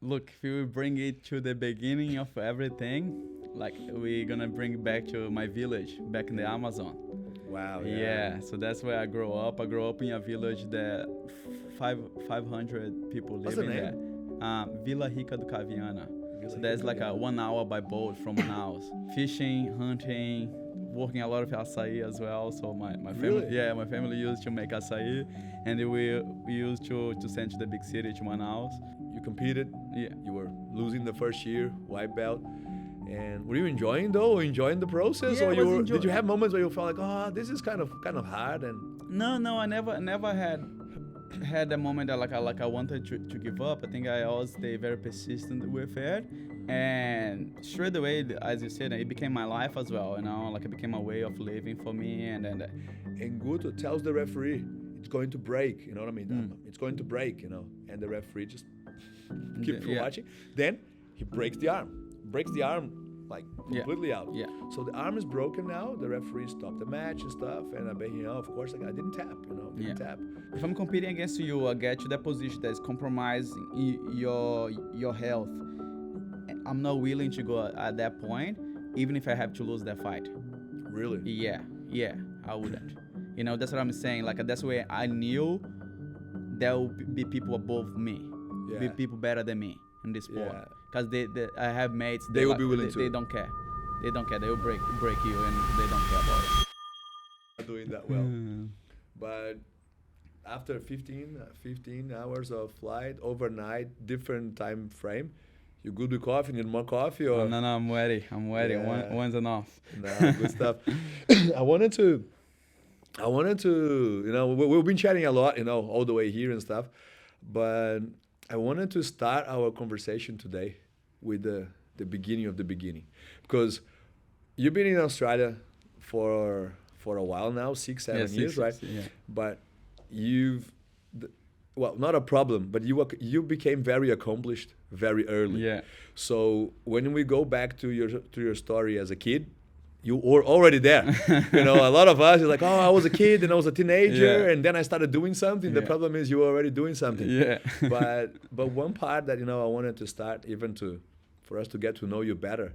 Look, if we bring it to the beginning of everything, like we're gonna bring it back to my village back in the Amazon. Wow. Yeah, so that's where I grew up. I grew up in a village that 500 people What's live the in name? there. Vila Rica do Caviana. Vila So Rica that's do like a Caviana. 1 hour by boat from Manaus. Fishing, hunting, working a lot of açaí as well. So my family, Really? yeah, my family used to make açaí, and we used to send to the big city to Manaus. You competed. Yeah. You were losing the first year, white belt. And were you enjoying though? Enjoying the process, Yeah, or I was did you enjoy- have moments where you felt like, oh, this is kind of hard? And No, I never had a moment that I wanted to give up. I think I always stay very persistent with it, and straight away, as you said, it became my life as well. Like it became a way of living for me, and Guto tells the referee it's going to break. You know what I mean? It's going to break. And the referee just keeps Yeah. watching. Then he breaks the arm. Breaks the arm like completely out. Yeah. So the arm is broken now. The referee stopped the match and stuff. And I'm being, of course, like I didn't tap. Didn't tap. If I'm competing against you, I get to that position that is compromising your health. I'm not willing to go at that point, even if I have to lose that fight. Really? Yeah, I wouldn't. That's what I'm saying. Like that's where I knew there will be people above me, be people better than me in this sport. Yeah. Because I have mates. They will be willing to. They don't care. They don't care. They will break you, and they don't care about it. Not doing that well. But after 15 hours of flight, overnight, different time frame, you good with coffee? Need more coffee? Or? No, I'm ready. Yeah. One's enough. No, good stuff. I wanted to, we've been chatting a lot, all the way here and stuff, but I wanted to start our conversation today with the beginning of the beginning, because you've been in Australia for a while now, 6-7 years, right? Yeah. But not a problem, but you became very accomplished very early. Yeah. So when we go back to your story as a kid, you were already there. A lot of us is like, oh, I was a kid and I was a teenager, and then I started doing something. The problem is you were already doing something. Yeah. but one part that I wanted to start for us to get to know you better.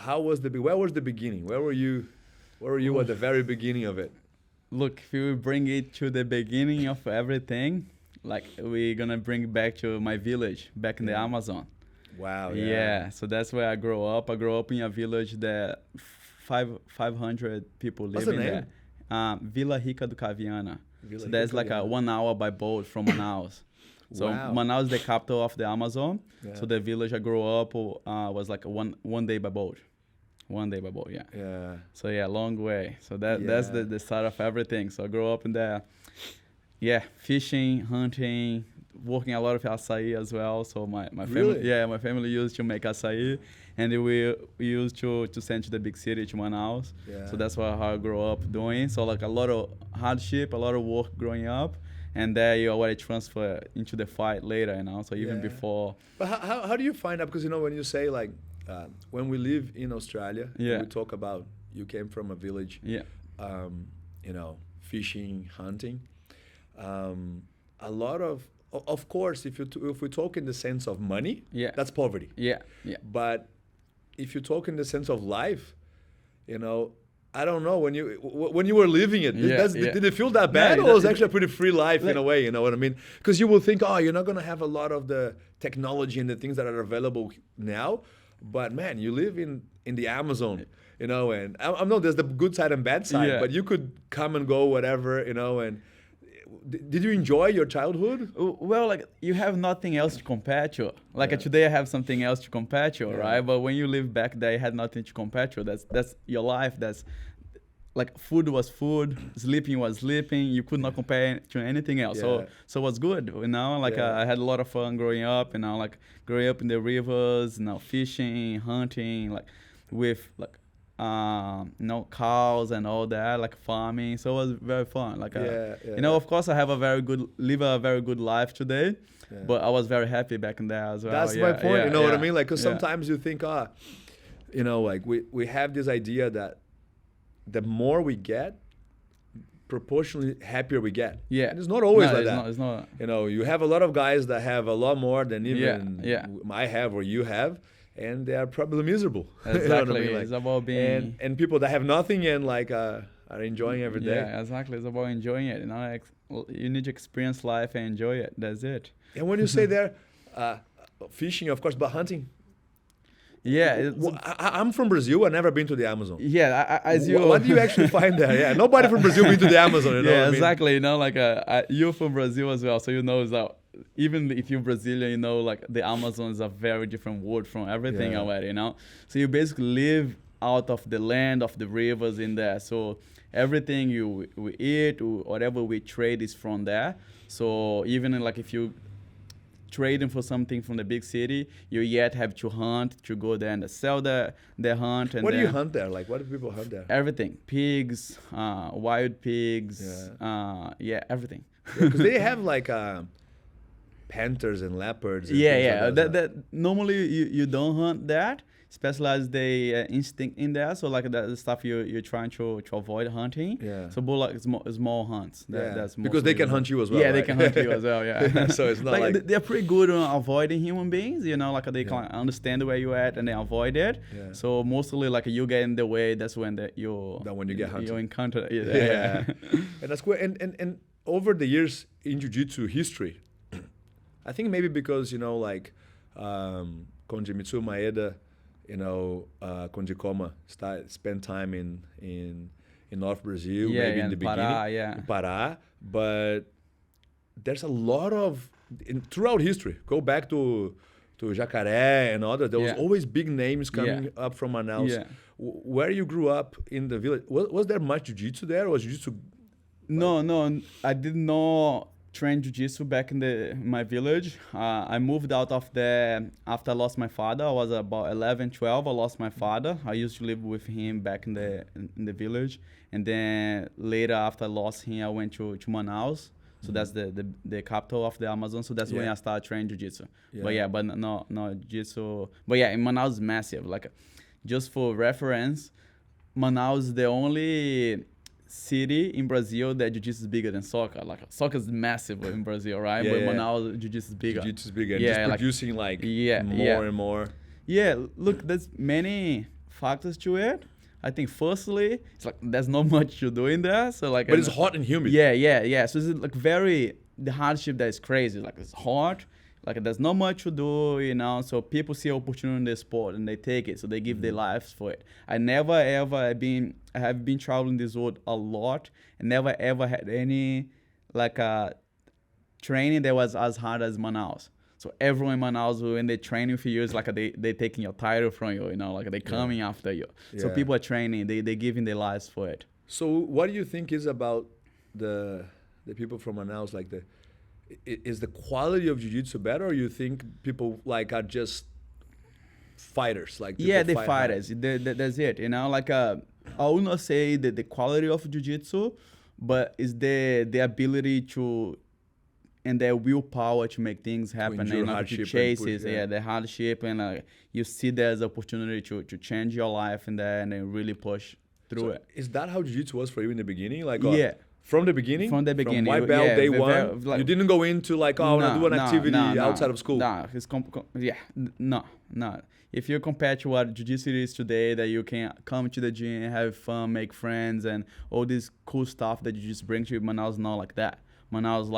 Where was the beginning? Where were you at the very beginning of it? Look, if we bring it to the beginning of everything, like we're gonna bring it back to my village back in the Amazon. Wow. Yeah, so that's where I grew up. I grew up in a village that 500 people live What's the in name? there. Vila Rica do Caviana. Vila So that's Rica like do a Caviana. 1 hour by boat from Manaus. So Wow. Manaus is the capital of the Amazon. Yeah. So the village I grew up was like a one day by boat. 1 day by boat, yeah. Yeah. So yeah, long way. So that's the start of everything. So I grew up in there. Yeah, fishing, hunting, working a lot of açaí as well. So my family, Really? my family used to make açaí, and we used to send to the big city, to Manaus. Yeah. So that's how I grew up doing. So like a lot of hardship, a lot of work growing up, and then you already transfer into the fight later, So even before. But how do you find out? Because when you say like when we live in Australia, and we talk about you came from a village, fishing, hunting, a lot of course, if we talk in the sense of money, that's poverty. Yeah. But if you talk in the sense of life, I don't know, when you were living it, did it feel that bad, or was it actually a pretty free life in a way? You know what I mean? Because you will think, oh, you're not gonna have a lot of the technology and the things that are available now, but man, you live in the Amazon, and I know there's the good side and bad side, but you could come and go whatever, and. Did you enjoy your childhood? Well, like you have nothing else to compare to. Like today I have something else to compare to, right? But when you live back there, you had nothing to compare to. That's your life. That's like food was food, sleeping was sleeping. You could not compare to anything else. So it was good, I had a lot of fun growing up, like growing up in the rivers, fishing, hunting, like with like cows and all that, like farming. So it was very fun. Of course I have live a very good life today, but I was very happy back in there as well. That's my point. You know what I mean? Like, because sometimes you think, like we have this idea that the more we get, proportionally happier we get. Yeah. And it's not always like that. It's not. You know, you have a lot of guys that have a lot more than even I have or you have, and they are probably miserable. Exactly. You know what I mean? Like, it's about being... And people that have nothing and like are enjoying every day. Yeah, exactly. It's about enjoying it. You know, you need to experience life and enjoy it. That's it. And when you say there, fishing, of course, but hunting. Yeah, I'm from Brazil. I've never been to the Amazon. Yeah, as you. What do you actually find there? Yeah, nobody from Brazil been to the Amazon. You know yeah, what I mean? Exactly. You know, like you're from Brazil as well, so you know that even if you're Brazilian, you know, like the Amazon is a very different word from everything already. You know, so you basically live out of the land, of the rivers in there. So everything we eat, whatever we trade is from there. So even like if you trading for something from the big city, you yet have to hunt to go there and sell the hunt. And what do you hunt there? Like, what do people hunt there? Everything: pigs, wild pigs, everything. Because they have like panthers and leopards. And that normally you don't hunt that. Specialize the instinct in there, so like the stuff you're trying to avoid hunting. Yeah. So more like small hunts. That's because they can hunt you as well. Yeah, right? they can hunt you as well. Yeah. So it's not like they're pretty good on avoiding human beings. You know, like they can understand where you're at and they avoid it. Yeah. So mostly like you get in the way. That's when when you get hunted. You encounter. Yeah. And that's cool. And over the years in jiu-jitsu history, I think maybe because like Konji Mitsu Maeda, Konji Koma spent time in North Brazil, maybe in the beginning, Pará, but there's a lot of throughout history. Go back to Jacaré and others. There was always big names coming up from Manaus. Yeah. Where you grew up in the village, was there much jiu-jitsu there, or was jiu-jitsu? No, I did not train jiu-jitsu back in my village. I moved out of there after I lost my father. I was about 11, 12. I lost my father. I used to live with him back in the village. And then later after I lost him, I went to Manaus. So that's the capital of the Amazon. So that's when I started training jiu-jitsu. Yeah. But no jiu-jitsu. But yeah, in Manaus is massive. Like, just for reference, Manaus is the only city in Brazil that jiu-jitsu is bigger than soccer. Like, soccer is massive in Brazil, right? But Manaus, jiu-jitsu is bigger. Jiu-jitsu is bigger. And just producing more and more. Yeah, look, there's many factors to it. I think firstly, it's like there's not much to do in there. So like, but it's hot and humid. Yeah. So it's like the hardship that is crazy. Like, it's hot. Like, there's not much to do, so people see opportunity in the sport and they take it, so they give their lives for it. I have been traveling this world a lot and never ever had any training that was as hard as Manaus. So everyone in Manaus, when they training for you, it's like they taking your title from you, like they coming after you. So people are training, they giving their lives for it. So what do you think is about the people from Manaus, like is the quality of jiu-jitsu better, or you think people are just fighters? They're fighters. That's it. I would not say that the quality of jiu-jitsu, but it's the ability to and their willpower to make things happen and to chase it. The hardship and you see there's opportunity to change your life in there and then really push through it. Is that how jiu-jitsu was for you in the beginning? From the beginning? From the beginning. From white belt, day one? You didn't go into I want to do an activity outside of school? No. If you compare to what jiu-jitsu is today, that you can come to the gym, have fun, make friends, and all this cool stuff that you just bring to Manaus, not like that. Manaus,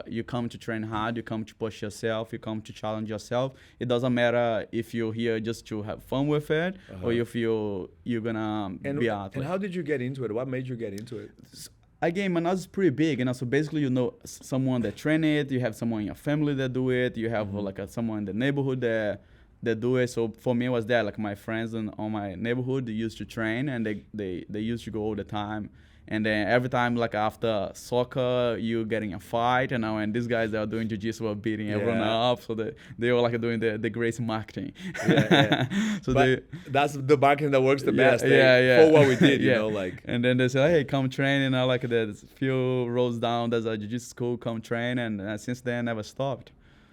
you come to train hard, you come to push yourself, you come to challenge yourself. It doesn't matter if you're here just to have fun with it, or if you're going to be athlete. And how did you get into it? What made you get into it? Again, Manaus is pretty big, so basically someone that train it, you have someone in your family that do it, you have someone in the neighborhood that do it. So for me, it was that my friends on my neighborhood, they used to train and they used to go all the time. And then every time, after soccer, you getting a fight, and these guys that are doing jiu-jitsu were beating everyone up, so they were doing the great marketing. So that's the marketing that works the best. For what we did, And then they say, hey, come train, there's a few roads down, there's a jiu-jitsu school, come train, and since then, I never stopped.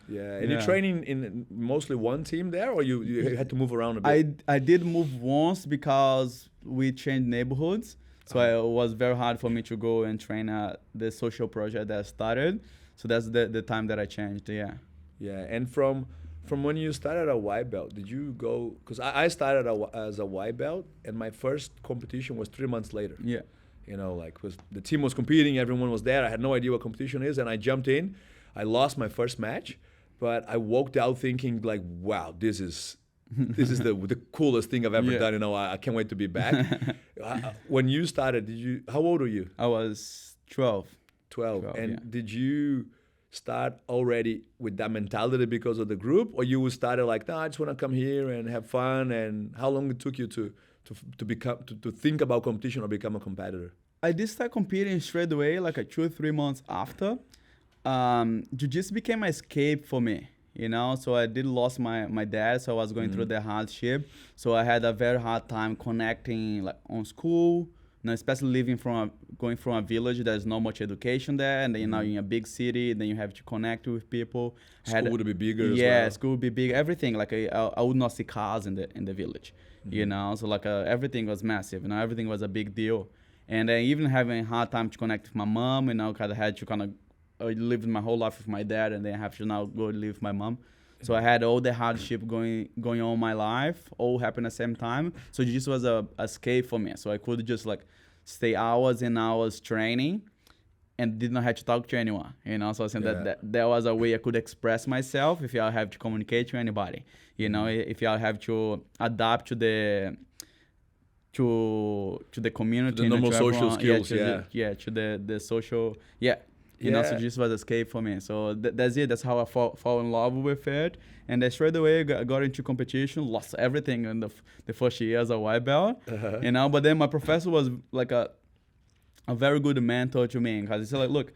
Yeah, and you training in mostly one team there, or you had to move around a bit? I did move once because we changed neighborhoods. So it was very hard for me to go and train at the social project that I started. So that's the time that I changed. Yeah. Yeah, and from when you started a white belt, did you go? Because I started as a white belt, and my first competition was 3 months later. Yeah. You know, like the team was competing, everyone was there. I had no idea what competition is, and I jumped in. I lost my first match, but I walked out thinking like, wow, this is the coolest thing I've ever done. You know, I can't wait to be back. When you started, how old were you? I was 12. 12. And did you start already with that mentality because of the group, or you started like, I just want to come here and have fun? And how long it took you to think about competition or become a competitor? I did start competing straight away, like 2 or 3 months after. Jiu-Jitsu became an escape for me, you know. So I did lost my dad, so I was going through the hardship. So I had a very hard time connecting like on school. You know, especially going from a village, there's not much education there, and then you're in a big city, then you have to connect with people. School would be bigger as well. Yeah, school would be big. Everything, like I would not see cars in the village, you know. So like everything was massive, you know, everything was a big deal. And then even having a hard time to connect with my mom, you know, kind of had to kind of lived my whole life with my dad, and then have to now go live with my mom. So I had all the hardship going on in my life, all happened at the same time. So jiu-jitsu was a escape for me. So I could just like stay hours and hours training and did not have to talk to anyone, you know. So I said that was a way I could express myself if I have to communicate to anybody, you know, if I have to adapt to the community, to the normal social skills, to the social, you know. So this was an escape for me. So that's it. That's how I fall in love with it. And then straight away I got into competition, lost everything in the first year as a white belt, you know. But then my professor was like a very good mentor to me, because he said like, look,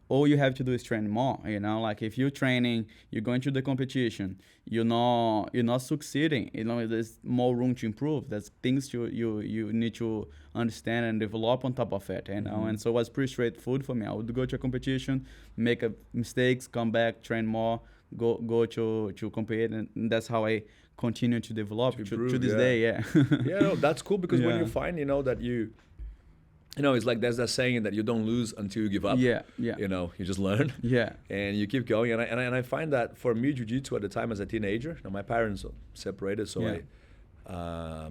all you have to do is train more, you know. Like if you're training, you're going to the competition, you're not succeeding, you know. There's more room to improve. There's things you need to understand and develop on top of it, you know. And so it was pretty straightforward for me. I would go to a competition, make mistakes, come back, train more, go to compete, and that's how I continue to develop to this day. Yeah. No, that's cool, because when you find, you know, that you know, it's like there's that saying that you don't lose until you give up. Yeah. You know, you just learn. Yeah. And you keep going. And I find that for me, jiu-jitsu at the time as a teenager, you know, my parents separated, so I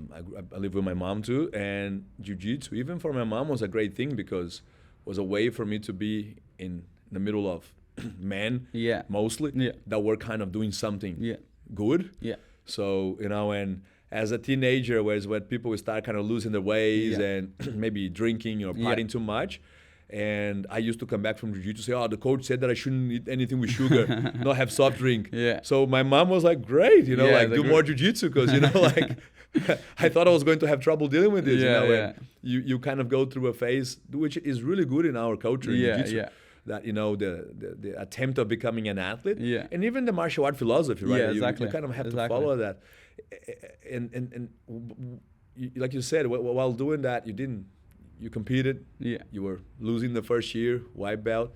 live with my mom too. And jiu-jitsu, even for my mom, was a great thing, because it was a way for me to be in the middle of men, mostly, that were kind of doing something good. Yeah. So, you know, and as a teenager, where people start kind of losing their ways and maybe drinking or partying too much. And I used to come back from jiu-jitsu say, the coach said that I shouldn't eat anything with sugar, not have soft drink. Yeah. So my mom was like, great, you know, like do more jiu-jitsu, because, you know, like I thought I was going to have trouble dealing with this, you know. And you kind of go through a phase, which is really good in our culture in jiu-jitsu. That, you know, the attempt of becoming an athlete, and even the martial art philosophy, right? Yeah, exactly. You kind of have to follow that, and like you said, while doing that, you competed. Yeah. You were losing the first year, white belt,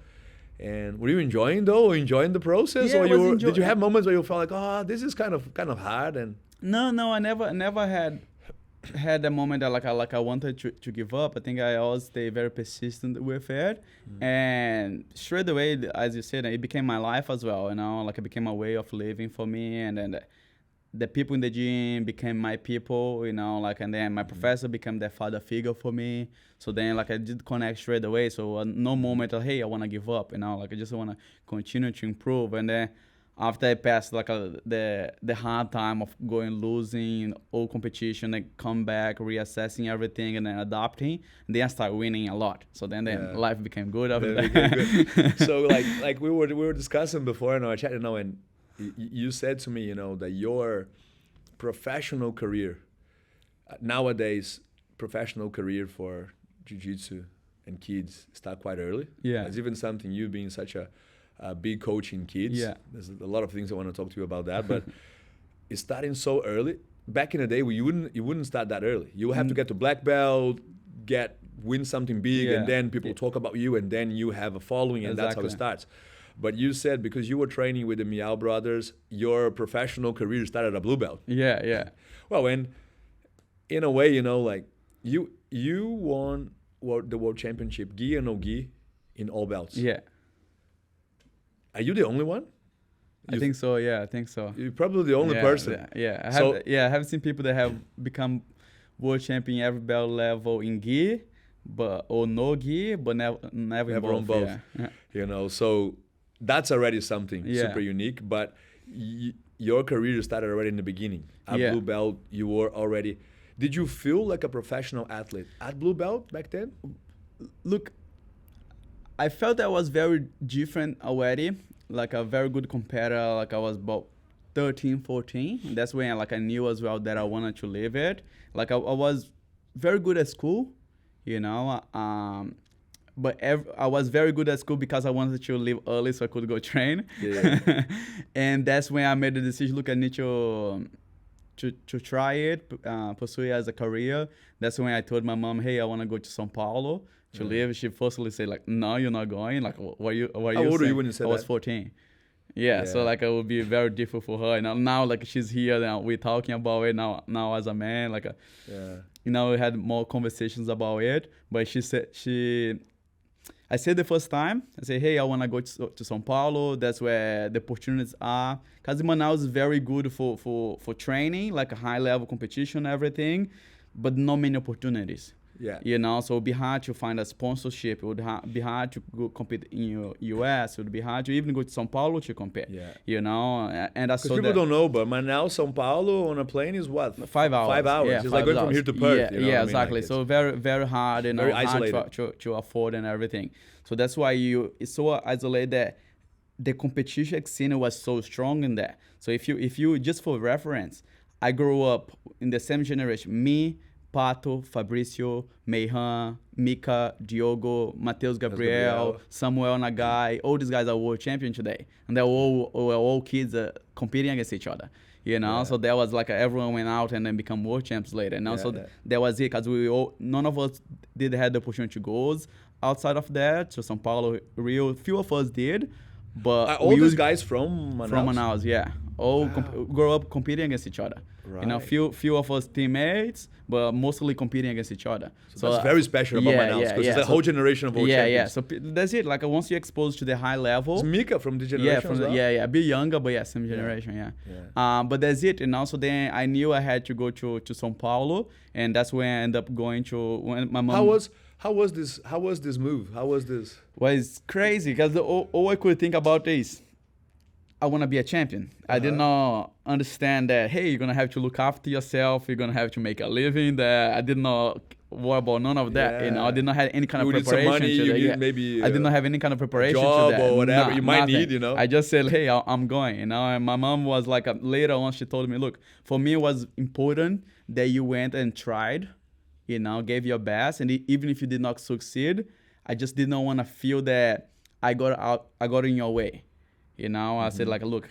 and were you enjoying the process, or did you have moments where you felt like, this is kind of hard? And no, I never had that moment that I wanted to give up. I think I always stay very persistent with it, and straight away, as you said, it became my life as well, you know. Like it became a way of living for me, and then the people in the gym became my people, you know. Like, and then my professor became that father figure for me. So then like I did connect straight away. So no moment of, hey, I want to give up, you know. Like I just want to continue to improve. And then after I passed like the hard time of losing all competition, and come back, reassessing everything, and then adapting, and then I started winning a lot. So then life became good after that. Good. So like we were discussing before in our chat, you know, and you said to me, you know, that your professional career nowadays, professional career for jiu-jitsu and kids start quite early. Yeah, it's even something, you being such a big coach in kids. Yeah, there's a lot of things I want to talk to you about that, but it's starting so early. Back in the day, you wouldn't start that early. You would have to get to black belt, win something big, and then people talk about you, and then you have a following, and that's how it starts. But you said because you were training with the Miao brothers, your professional career started at blue belt. Yeah. Well, and in a way, you know, like you won the world championship, gi and no gi, in all belts. Yeah. Are you the only one? I think so. Yeah, I think so. You're probably the only person. Yeah. I have seen people that have become world champion every belt level in gi, or no gi, but never in both. Yeah. You know, so that's already something super unique. But your career started already in the beginning. At blue belt, you were already. Did you feel like a professional athlete at blue belt back then? Look, I felt I was very different already, like a very good competitor. Like I was about 13, 14. That's when I knew as well that I wanted to live it. Like I was very good at school, you know. But I was very good at school because I wanted to leave early so I could go train. Yeah. And that's when I made the decision. Look, I need to try it, pursue it as a career. That's when I told my mom, hey, I want to go to São Paulo to live. She firstly said, like, no, you're not going. Like, what are you How old were you when you said that? I was 14. Yeah, so like it would be very difficult for her. And now like she's here, now we're talking about it now as a man. Like, you know, we had more conversations about it. But she said I said the first time, I said, hey, I want to go to São Paulo. That's where the opportunities are. Because Manaus is very good for training, like a high-level competition, everything, but not many opportunities. Yeah. You know, so it would be hard to find a sponsorship. It would be hard to go compete in US. It would be hard to even go to São Paulo to compete. Yeah. You know, and I saw that. Because people don't know, but Manaus, São Paulo on a plane is what? 5 hours. 5 hours. Yeah, it's like going from here to Perth. Yeah, you know exactly. Like so very, very hard and very hard to afford and everything. So that's why it's so isolated that the competition scene was so strong in there. So if you just for reference, I grew up in the same generation. Me, Pato, Fabricio, Meihan, Mika, Diogo, Matheus Gabriel, Samuel Nagai, all these guys are world champion today. And they're all kids competing against each other. You know, so there was like everyone went out and then become world champs later. And also that was it, because none of us did have the opportunity to go outside of that. So São Paulo, Rio, few of us did. But all these guys from Manaus? From Manaus, yeah. All grow up competing against each other. Right. You know, few of us teammates, but mostly competing against each other. So that's very special about Manaus, because it's a whole generation of world champions. Yeah. So that's it. Like once you're exposed to the high level. It's Mika from the generation a bit younger, but same generation, but that's it. And also then I knew I had to go to São Paulo, and that's when I ended up going to when my mom. How was this move? How was this? Well, it's crazy because all I could think about is I want to be a champion. I did not understand that, hey, you're going to have to look after yourself. You're going to have to make a living there. I did not worry about none of that. You know, I did not have any kind of preparation. I did not have any kind of preparation job to that. Or whatever you might need, you know. I just said, hey, I'm going, you know. And my mom was like, later on, she told me, look, for me, it was important that you went and tried, you know, gave your best. And even if you did not succeed, I just did not want to feel that I got in your way. You know, I said, like, look,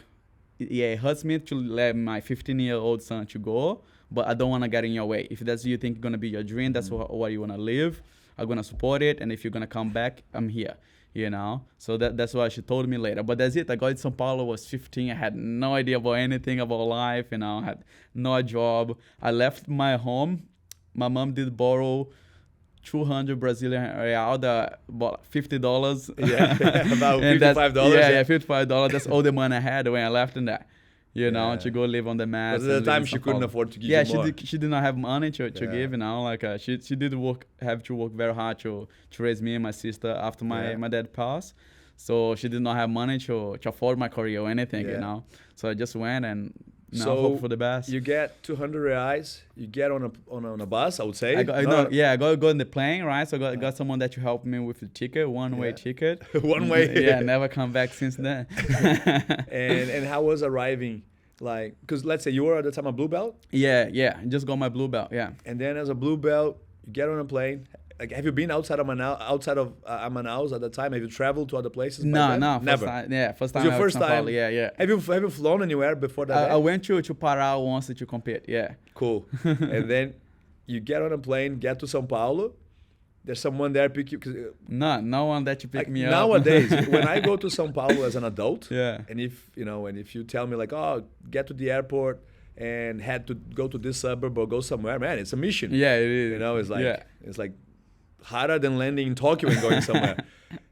it hurts me to let my 15-year-old son to go, but I don't want to get in your way. If that's you think going to be your dream, that's what you want to live, I'm going to support it. And if you're going to come back, I'm here, you know. So that's what she told me later. But that's it. I got to São Paulo, was 15. I had no idea about anything about life, you know. I had no job. I left my home. My mom did borrow 200 Brazilian real, about $50. Yeah, about $55. Yeah, $55. That's all the money I had when I left in that, you know, to go live on the mat. Because at the time she couldn't afford to give you more. She did not have money to give, you know. Like she did have to work very hard to raise me and my sister after my dad passed. So she did not have money to afford my career or anything, you know. So I just went and. Hope for the best. You get 200 reais. You get on a bus, I would say. I got to go in the plane, right? So I got someone that to help me with the ticket, one-way ticket. One way. Yeah, never come back since then. and how was arriving? Like, because let's say you were at the time a blue belt. Yeah. Just got my blue belt. Yeah. And then as a blue belt, you get on a plane. Like, have you been outside of Manaus at the time? Have you traveled to other places? No, never. First time. Your first time. Yeah. Have you flown anywhere before that? I went to Pará once to compete. Yeah. Cool. And then you get on a plane, get to São Paulo. There's someone there pick you. No one that you pick me up. Nowadays, when I go to São Paulo as an adult, and if you tell me like, oh, get to the airport and had to go to this suburb or go somewhere, man, it's a mission. Yeah, it is. You know, it's like harder than landing in Tokyo and going somewhere.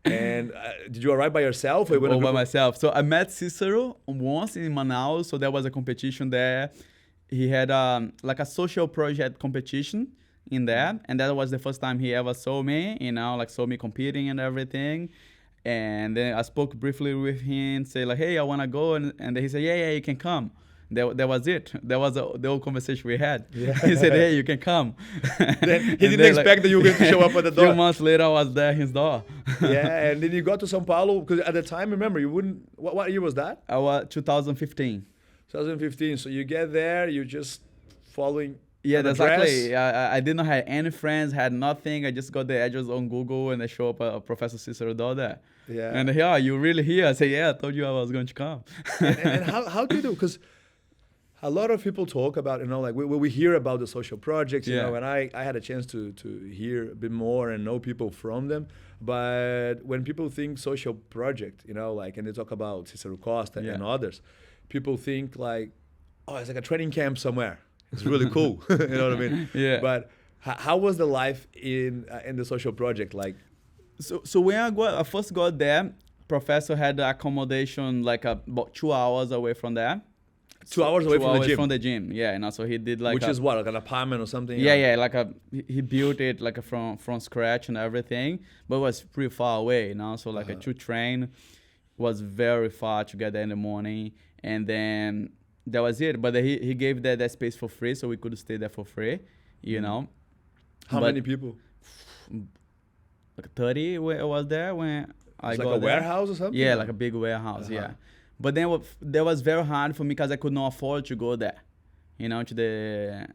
And did you arrive by yourself? Or by myself. So I met Cicero once in Manaus. So there was a competition there. He had like a social project competition in there. And that was the first time he ever saw me, like saw me competing and everything. And then I spoke briefly with him, say like, hey, I want to go. And then he said, yeah, you can come. That was it. That was the whole conversation we had. Yeah. He said, hey, you can come. Then he didn't expect that you were going to show up at the door. A few months later, I was there at his door. Yeah, and then you got to São Paulo, because at the time, remember, you wouldn't, what year was that? I was 2015. 2015. So you get there, you're just following. Yeah, that's exactly. I didn't have any friends, had nothing. I just got the address on Google and I show up a Professor Cicero door there. Yeah. And yeah, you really here? I say, yeah, I told you I was going to come. and how do you do? Because a lot of people talk about, like we hear about the social projects, and I had a chance to hear a bit more and know people from them. But when people think social project, like, and they talk about Cicero Costa and others, people think like, oh, it's like a training camp somewhere. It's really cool. You know what I mean? Yeah. But how was the life in the social project like? So when I first got there, Professor had the accommodation like about 2 hours away from there. 2 hours away from the gym? From the gym, yeah. So he did like which is what, like an apartment or something? Yeah, like he built it like from scratch and everything, but it was pretty far away, So like to train was very far to get there in the morning, and then that was it. But he gave that space for free, so we could stay there for free, How many people? Like 30 was there when I got like a there. Warehouse or something? Yeah, like a big warehouse, yeah. But then that was very hard for me because I could not afford to go there, to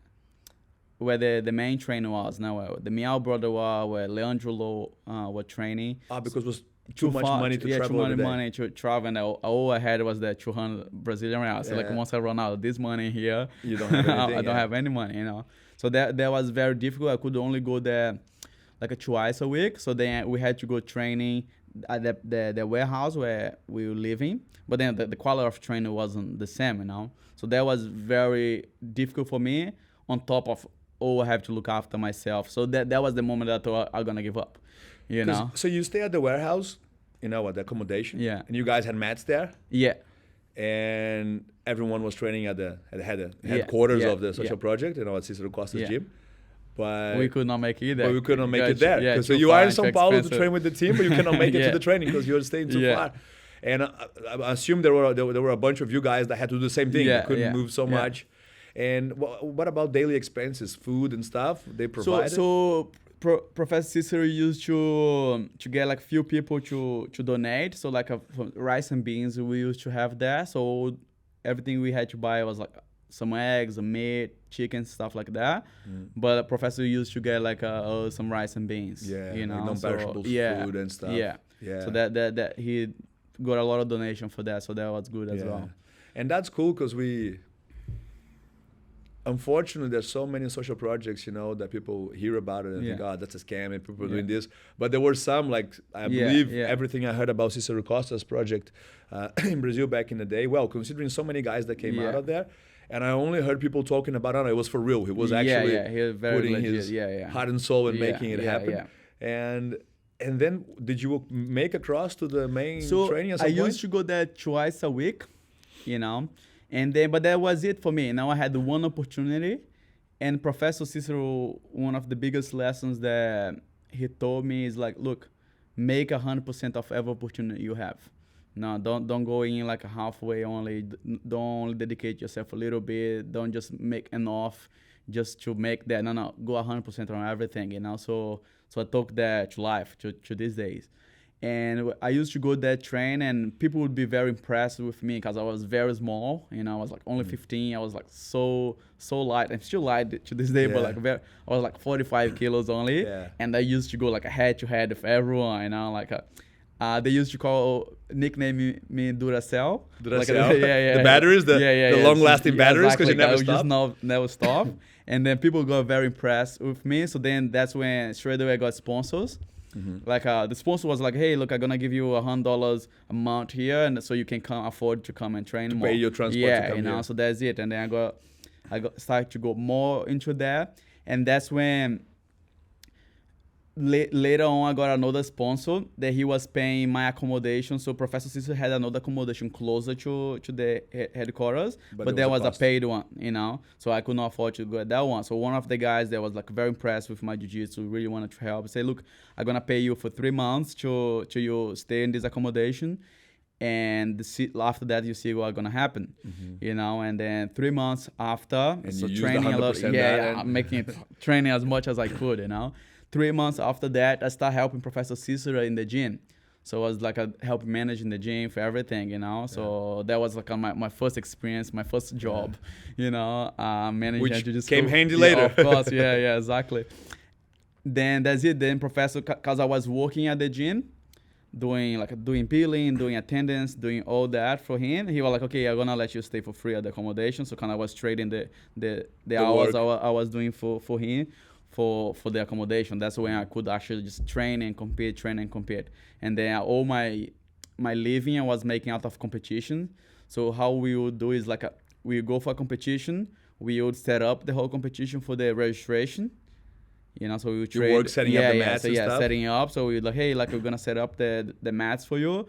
where the main trainer was. Now the Miao brother was, where Leandro Low was training. Because it was too much money to travel. Yeah, too much money to travel, and all I had was the 200 Brazilian reais. So like once I run out of this money here, you don't have anything, I don't have any money, So that was very difficult. I could only go there like twice a week. So then we had to go training at the warehouse where we were living. But then the quality of training wasn't the same, So that was very difficult for me, on top of, I have to look after myself. So that was the moment that I thought I'm going to give up, So you stay at the warehouse, at the accommodation? Yeah. And you guys had mats there? Yeah. And everyone was training at the headquarters of the social project, at Cicero Costa's gym. But we could not make it there. But we could not make it there. Yeah, so you are in São Paulo to train with the team, but you cannot make it to the training because you're staying too far. And I assume there were a bunch of you guys that had to do the same thing. You couldn't move so much. And what about daily expenses, food and stuff? They provided? So Professor Cicero used to get like few people to donate. So like rice and beans we used to have there. So everything we had to buy was like some eggs, meat, chicken, stuff like that. But Professor used to get like some rice and beans. Yeah, like non-perishable food and stuff. Yeah. So that he got a lot of donation for that. So that was good as well. And that's cool because unfortunately, there's so many social projects, that people hear about it and think, oh, that's a scam and people are doing this. But there were some, like, I believe everything I heard about Cicero Costa's project in Brazil back in the day, well, considering so many guys that came out of there, and I only heard people talking about, it was for real. He was actually he was very putting legit. his heart and soul and making it happen. And then did you make a cross to the main training at some point? I used to go there twice a week, And then, but that was it for me. Now I had one opportunity, and Professor Cicero, one of the biggest lessons that he told me is like, look, make 100% of every opportunity you have. No, don't go in like halfway only. Don't only dedicate yourself a little bit. Don't just make enough just to make that. No, go 100% on everything. So I took that to life, to these days. And I used to go there train, and people would be very impressed with me because I was very small. I was like only 15. I was like so light. I'm still light to this day, but like I was like 45 kilos only. Yeah. And I used to go like head to head with everyone. They used to nickname me Duracell. Duracell? Like, the batteries, the long-lasting batteries, because exactly. You never stop. Just never stop. And then people got very impressed with me. So then that's when straight away I got sponsors. Like the sponsor was like, hey, look, I'm gonna give you $100 a month here, and so you can afford to come and train more. Pay your transport to come here. So that's it. And then I got started to go more into that, and that's when later on, I got another sponsor that he was paying my accommodation. So Professor Cicero had another accommodation closer to the headquarters, but there was a paid one, you know. So I could not afford to go at that one. So one of the guys that was like very impressed with my jiu-jitsu, really wanted to help, say, look, I'm gonna pay you for 3 months to you stay in this accommodation, and after that you see what's gonna happen, you know. And then 3 months after, and so you training a lot, I'm making it training as much as I could, you know. 3 months after that, I started helping Professor Cicero in the gym. So I was like helping managing the gym for everything, you know. So that was like my first experience, my first job, you know, managing. Which just came handy later. Of course, yeah, exactly. Then that's it. Then Professor, because I was working at the gym, doing peeling, doing attendance, doing all that for him. He was like, okay, I'm gonna let you stay for free at the accommodation. So kind of was trading the hours I was doing for him for the accommodation. That's when I could actually just train and compete. And then all my living I was making out of competition. So how we would do is we go for a competition, we would set up the whole competition for the registration. You know, so we would trade. You work setting up the mats and stuff? Setting up. So we're like, hey, like we're gonna set up the mats for you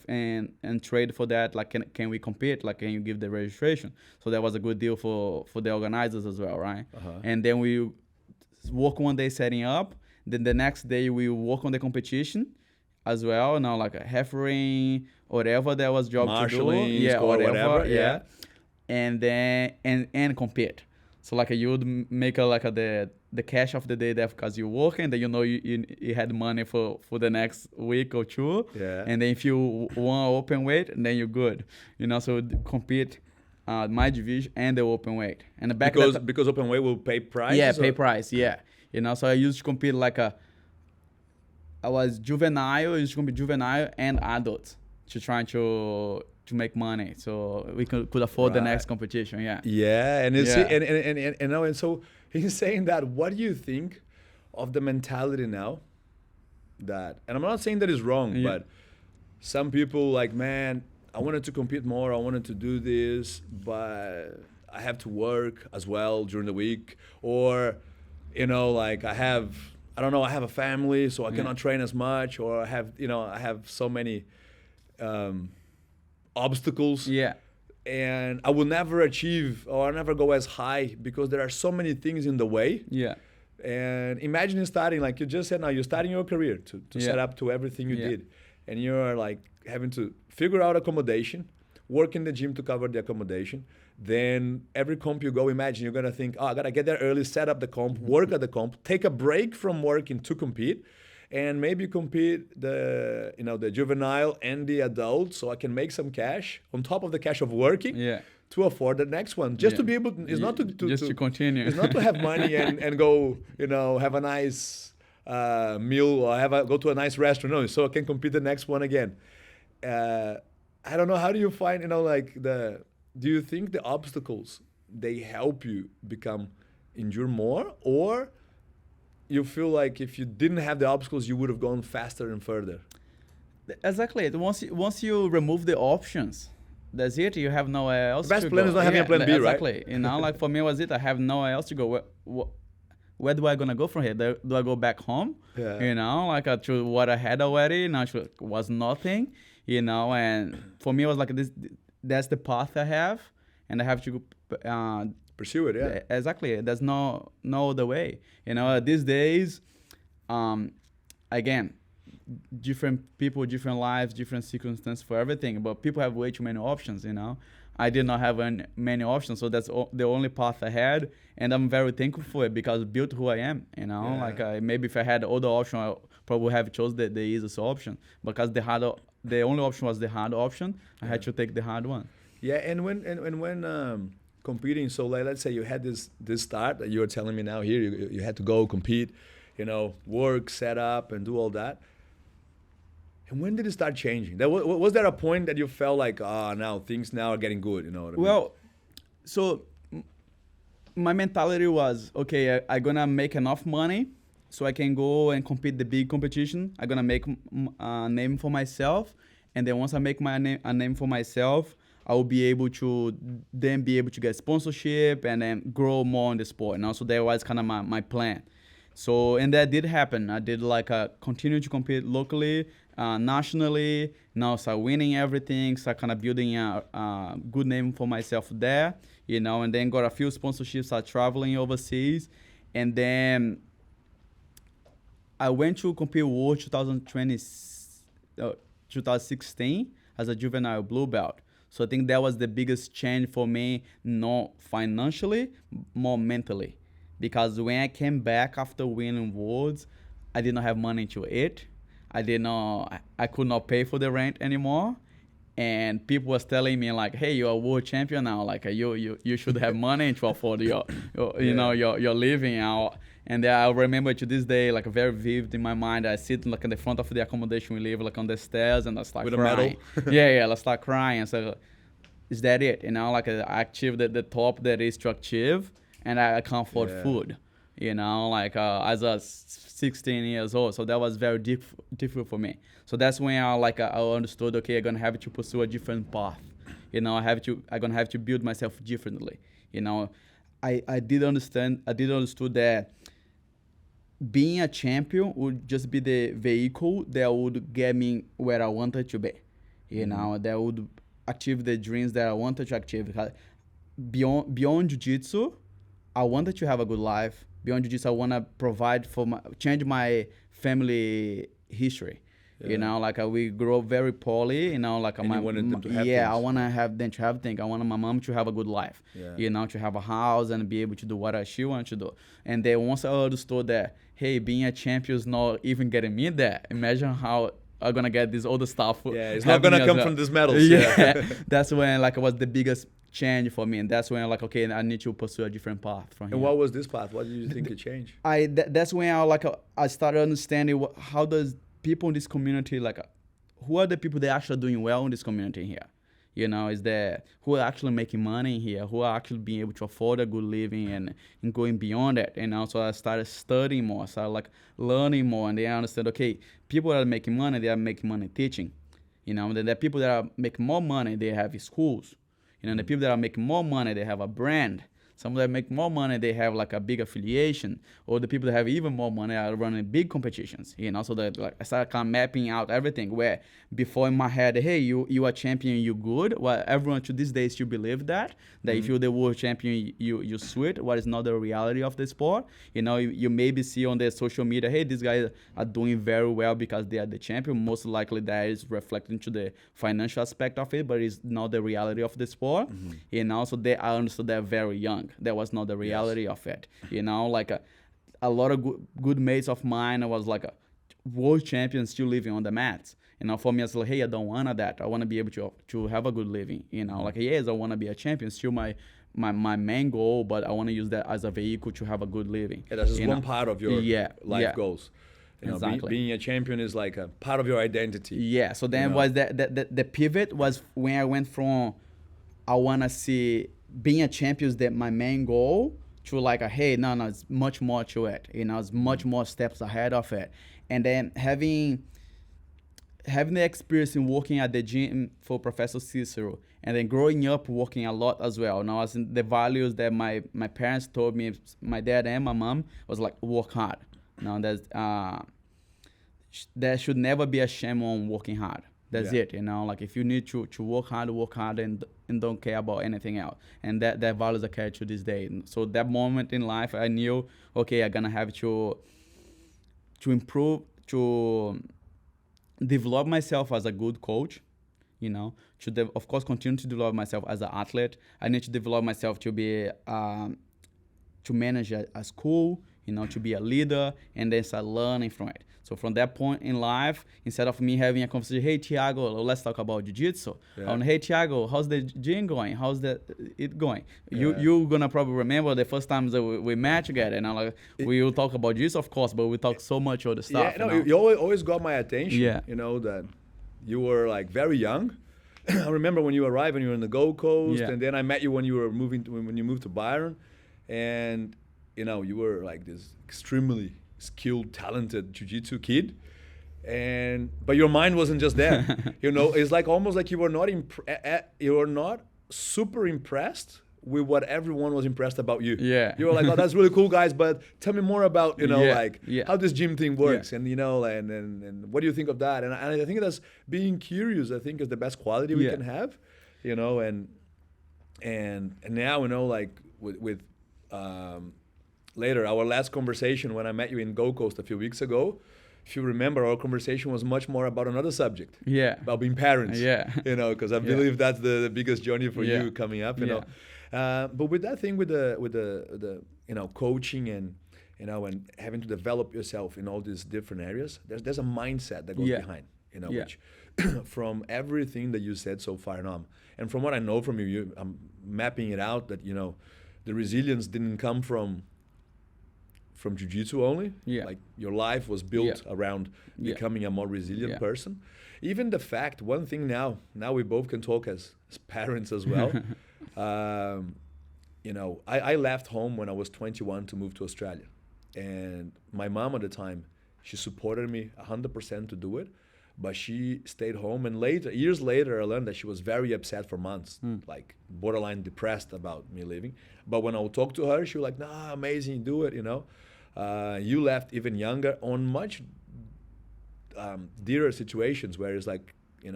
and trade for that. Like, can we compete? Like, can you give the registration? So that was a good deal for the organizers as well, right? And then we work one day setting up. Then the next day we work on the competition as well. Now like a refereeing, whatever that was job marshalling, to do. whatever. Yeah. And then and compete. So like you would make the cash of the day there because you work, and then you had money for the next week or two. Yeah. And then if you won open weight, then you're good. You know, so compete my division and the open weight. And the back because open weight will pay price. Yeah, pay price. Yeah. You know, so I used to compete I was juvenile. I used to compete juvenile and adult to try to make money, so we could afford the next competition. Yeah, and it's and so he's saying that. What do you think of the mentality now? That, and I'm not saying that is wrong, but some people like, man, I wanted to compete more, I wanted to do this, but I have to work as well during the week, or like I have a family, so I cannot train as much, or I have so many obstacles, and I will never achieve, or I'll never go as high because there are so many things in the way. And imagine starting, like you just said, now you're starting your career to set up to everything you did, and you're like having to figure out accommodation, work in the gym to cover the accommodation. Then every comp you go, imagine you're gonna think, I gotta get there early, set up the comp, work at the comp, take a break from working to compete, and maybe compete the juvenile and the adult, so I can make some cash on top of the cash of working to afford the next one. Just to be able, it's not to continue. It's not to have money and go, have a nice meal, or go to a nice restaurant. No, so I can compete the next one again. I don't know. How do you find, do you think the obstacles, they help you endure more, or you feel like if you didn't have the obstacles, you would have gone faster and further? Exactly. Once you remove the options, that's it. You have nowhere else to go. The best plan is not having a plan B, exactly. right? Exactly. Like for me, was it. I have nowhere else to go. Where do I gonna go from here? Do I go back home? Like to what I had already. Now it was nothing. And for me, it was like this. That's the path I have, and I have to pursue it. Yeah. Exactly. There's no other way. These days, again, different people, different lives, different circumstances for everything. But people have way too many options. I did not have many options, so that's the only path I had, and I'm very thankful for it because it built who I am. Maybe if I had other option, I probably would have chose the easiest option, because the only option was the hard option. I had to take the hard one. Yeah, and when competing, so let's say you had this start that you were telling me now here, you had to go compete, work, set up, and do all that. And when did it start changing? Was there a point that you felt like, now things are getting good? You know what I mean? Well, so my mentality was, okay, I'm gonna make enough money so I can go and compete the big competition. I'm gonna make a name for myself, and then once I make a name for myself, I will be able to get sponsorship and then grow more in the sport. So that was kind of my plan. So, and that did happen. I did like continue to compete locally, nationally. Now start winning everything, start kind of building a good name for myself there, you know, and then got a few sponsorships, start traveling overseas. And then I went to compete World 2016 as a juvenile blue belt. So I think that was the biggest change for me, not financially, more mentally. Because when I came back after winning Worlds, I did not have money to eat. I could not pay for the rent anymore. And people was telling me like, hey, you're a world champion now. Like you should have money to afford your living out. And then I remember to this day, like very vivid in my mind, I sit like in the front of the accommodation we live, like on the stairs, and I start crying. Yeah, I start crying. So is that it? You know, like I achieved the top that is to achieve, and I can't afford food. You know, like as a 16 years old. So that was very difficult for me. So that's when I understood, okay, I'm gonna have to pursue a different path. You know, I'm gonna have to build myself differently. You know, I did understood that being a champion would just be the vehicle that would get me where I wanted to be. You know, that would achieve the dreams that I wanted to achieve. Because beyond jiu-jitsu, I wanted to have a good life. Beyond jiu-jitsu, I want to provide change my family history. Yeah. You know, like we grew up very poorly. You know, like I wanted them to have things. I want to have them to have things. I want my mom to have a good life. Yeah. You know, to have a house and be able to do what she wants to do. And then once I understood that, hey, being a champion is not even getting me there. Imagine how I'm gonna get this other stuff. Yeah, it's not gonna come from these medals. Yeah. That's when like it was the biggest change for me, and that's when I'm like, okay, I need to pursue a different path from here. And what was this path? What did you think it changed? That's when I started understanding how does people in this community, like who are the people that are actually doing well in this community here. You know, is there who are actually making money here, who are actually being able to afford a good living and going beyond it. And also I started studying more, started like learning more, and then I understood, okay, people that are making money, they are making money teaching. You know, and then there are people that are making more money, they have schools. You know, the people that are making more money, they have a brand. Some that make more money, they have like a big affiliation, or the people that have even more money are running big competitions. You know, so that like I started kind of mapping out everything. Where before in my head, hey, you are champion, you good. Well, everyone to this day still believe that if you're the world champion, you sweet. What is not the reality of the sport. You know, you maybe see on the social media, hey, these guys are doing very well because they are the champion. Most likely that is reflecting to the financial aspect of it, but it's not the reality of the sport. You know, so I understood that very young. That was not the reality of it. You know, like a lot of good mates of mine, I was like a world champion still living on the mats. You know, for me, I was like, hey, I don't want that. I want to be able to have a good living. You know, like, yes, I want to be a champion. Still my main goal, but I want to use that as a vehicle to have a good living. Yeah, that's just one part of your life goals. You know, exactly. Being a champion is like a part of your identity. Yeah, so then was the pivot was when I went from I want to see being a champion is my main goal to like hey, no, it's much more to it. You know, it's much more steps ahead of it. And then having the experience in working at the gym for Professor Cicero, and then growing up working a lot as well. Now, as in the values that my parents told me, my dad and my mom, was like work hard. Now, there should never be a shame on working hard. That's it, you know, like if you need to work hard and don't care about anything else. And that values are carried to this day. And so that moment in life, I knew, okay, I'm going to have to improve, to develop myself as a good coach, you know, of course, continue to develop myself as an athlete. I need to develop myself to be, to manage a school, you know, to be a leader, and then start learning from it. So from that point in life, instead of me having a conversation, hey, Thiago, let's talk about jiu-jitsu. Yeah. Hey, Thiago, how's the gym going? How's it going? Yeah. You're going to probably remember the first times that we met together. And like, we will talk about jiu-jitsu, of course, but we talk so much other stuff. Yeah, no, you always got my attention. Yeah. You know, that you were like very young. I remember when you arrived and you were in the Gold Coast. Yeah. And then I met you when you were when you moved to Byron. And, you know, you were like this extremely skilled, talented jiu-jitsu kid, but your mind wasn't just there. You know, it's like almost like you were not super impressed with what everyone was impressed about you. Yeah. You were like, oh, that's really cool, guys, but tell me more about, how this gym thing works, and and what do you think of that? And I think that's being curious. I think is the best quality we can have, and now with later our last conversation when I met you in Gold Coast a few weeks ago. If you remember, our conversation was much more about another subject. Yeah. About being parents. Yeah. Because I believe that's the biggest journey for you coming up. You know. But with that thing with the coaching and and having to develop yourself in all these different areas, there's a mindset that goes behind. Which from everything that you said so far, and from what I know from you, I'm mapping it out that the resilience didn't come from jiu-jitsu only. Like your life was built around becoming a more resilient person. Even the fact, one thing now we both can talk as parents as well. I left home when I was 21 to move to Australia, and my mom at the time, she supported me 100% to do it, but she stayed home. And years later, I learned that she was very upset for months, like borderline depressed about me leaving. But when I would talk to her, she was like, "Nah, amazing, do it." You left even younger on much dearer situations where it's like, in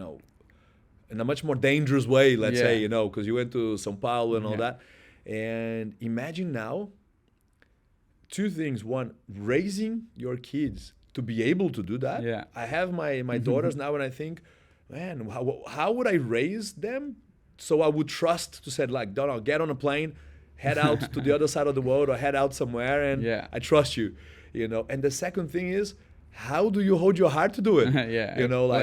a much more dangerous way, let's say, because you went to São Paulo and all that. And imagine now, two things. One, raising your kids to be able to do that. Yeah. I have my daughters now, and I think, man, how would I raise them so I would trust to say, like, don't get on a plane, head out to the other side of the world or head out somewhere, and I trust you, And the second thing is, how do you hold your heart to do it?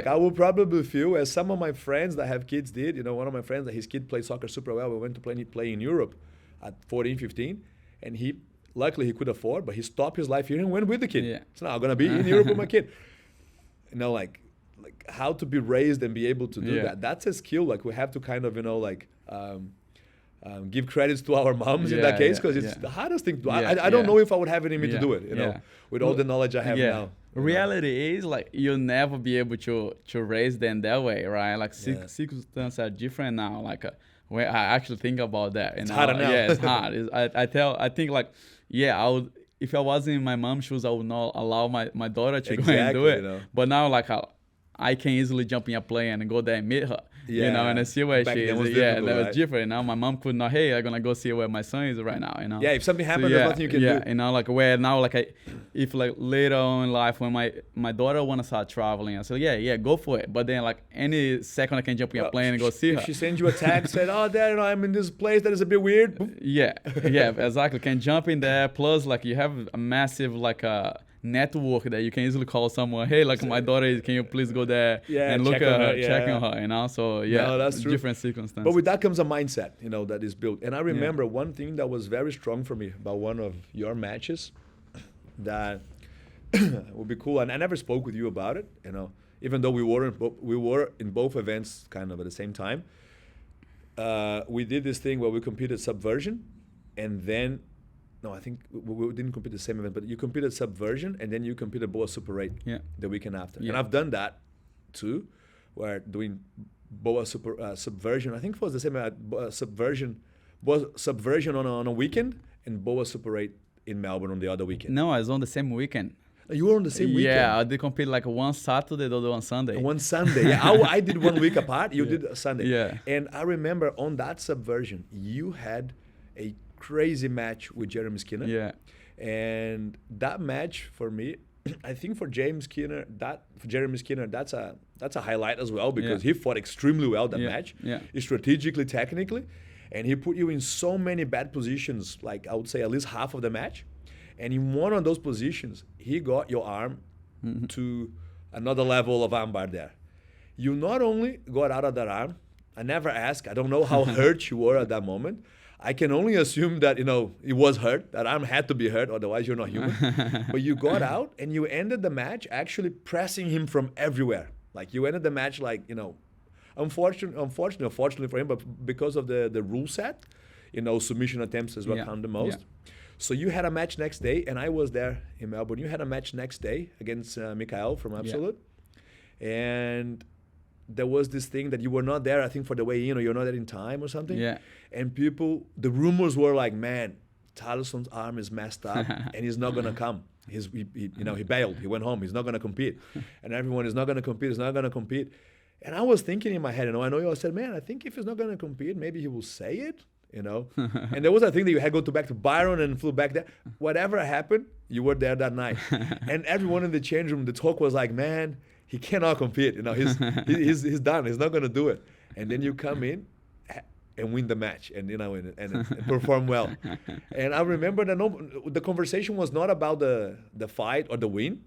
I will probably feel, as some of my friends that have kids did, one of my friends, that his kid played soccer super well. We went to play in Europe at 14, 15, and luckily he could afford, but he stopped his life here and went with the kid. So now I'm going to be in Europe with my kid. Like how to be raised and be able to do that. That's a skill. Like we have to kind of, give credits to our moms in that case, because it's the hardest thing to do. I don't know if I would have it in me to do it, with all the knowledge I have now. Reality is like you'll never be able to raise them that way, right? Like circumstances are different now. Like when I actually think about that, it's harder now. Yeah, it's hard. I think like I would, if I was in my mom's shoes, I would not allow my daughter to go and do it. But now like I can easily jump in a plane and go there and meet her. And I see where she is. That was different. Now my mom could not. Hey, I'm gonna go see where my son is right now. Yeah, if something happens, there's nothing you can do. Like where now, like if like later on in life when my daughter wanna start traveling, I said, go for it. But then like any second I can jump in a plane and go see her. If she sends you a text, said, "Oh, Dad, I'm in this place that is a bit weird." Yeah, exactly. Can jump in there. Plus, like you have a massive network that you can easily call someone. Hey, like my daughter, can you please go there and look at her, check on her, So no, that's true. Different circumstances. But with that comes a mindset, that is built. And I remember one thing that was very strong for me about one of your matches that would be cool. And I never spoke with you about it, even though we were in both events kind of at the same time. We did this thing where we competed subversion, and then no, I think we didn't compete the same event, but you competed subversion, and then you competed Boa Super 8 the weekend after. And I've done that too, where doing Boa subversion. I think it was the same subversion on a weekend, and Boa Super 8 in Melbourne on the other weekend. No, I was on the same weekend. You were on the same weekend? Yeah, I did compete like one Saturday, the other one Sunday. One Sunday, I did 1 week apart. You did a Sunday. Yeah. And I remember on that subversion, you had a crazy match with Jeremy Skinner. Yeah. And that match for me, I think for Jeremy Skinner, that's a highlight as well, because he fought extremely well that match. Yeah. Strategically, technically. And he put you in so many bad positions, like I would say at least half of the match. And in one of those positions, he got your arm to another level of armbar there. You not only got out of that arm, I never asked, I don't know how hurt you were at that moment. I can only assume that, it was hurt. That arm had to be hurt, otherwise you're not human. But you got out and you ended the match actually pressing him from everywhere. Like you ended the match like, unfortunately for him, but because of the rule set, submission attempts is what count the most. Yeah. So you had a match next day, and I was there in Melbourne. You had a match next day against Mikael from Absolute. Yeah. And there was this thing that you were not there, I think, for the way in, or you're not there in time or something. Yeah. And people, the rumors were like, man, Thalison's arm is messed up and he's not going to come. He bailed. He went home. He's not going to compete. And everyone is not going to compete. He's not going to compete. And I was thinking in my head, I know you all said, man, I think if he's not going to compete, maybe he will say it, And there was a thing that you had to go back to Byron and flew back there. Whatever happened, you were there that night. And everyone in the change room, the talk was like, man, he cannot compete. He's done. He's not going to do it. And then you come in and win the match and and perform well. And I remember that the conversation was not about the fight or the win.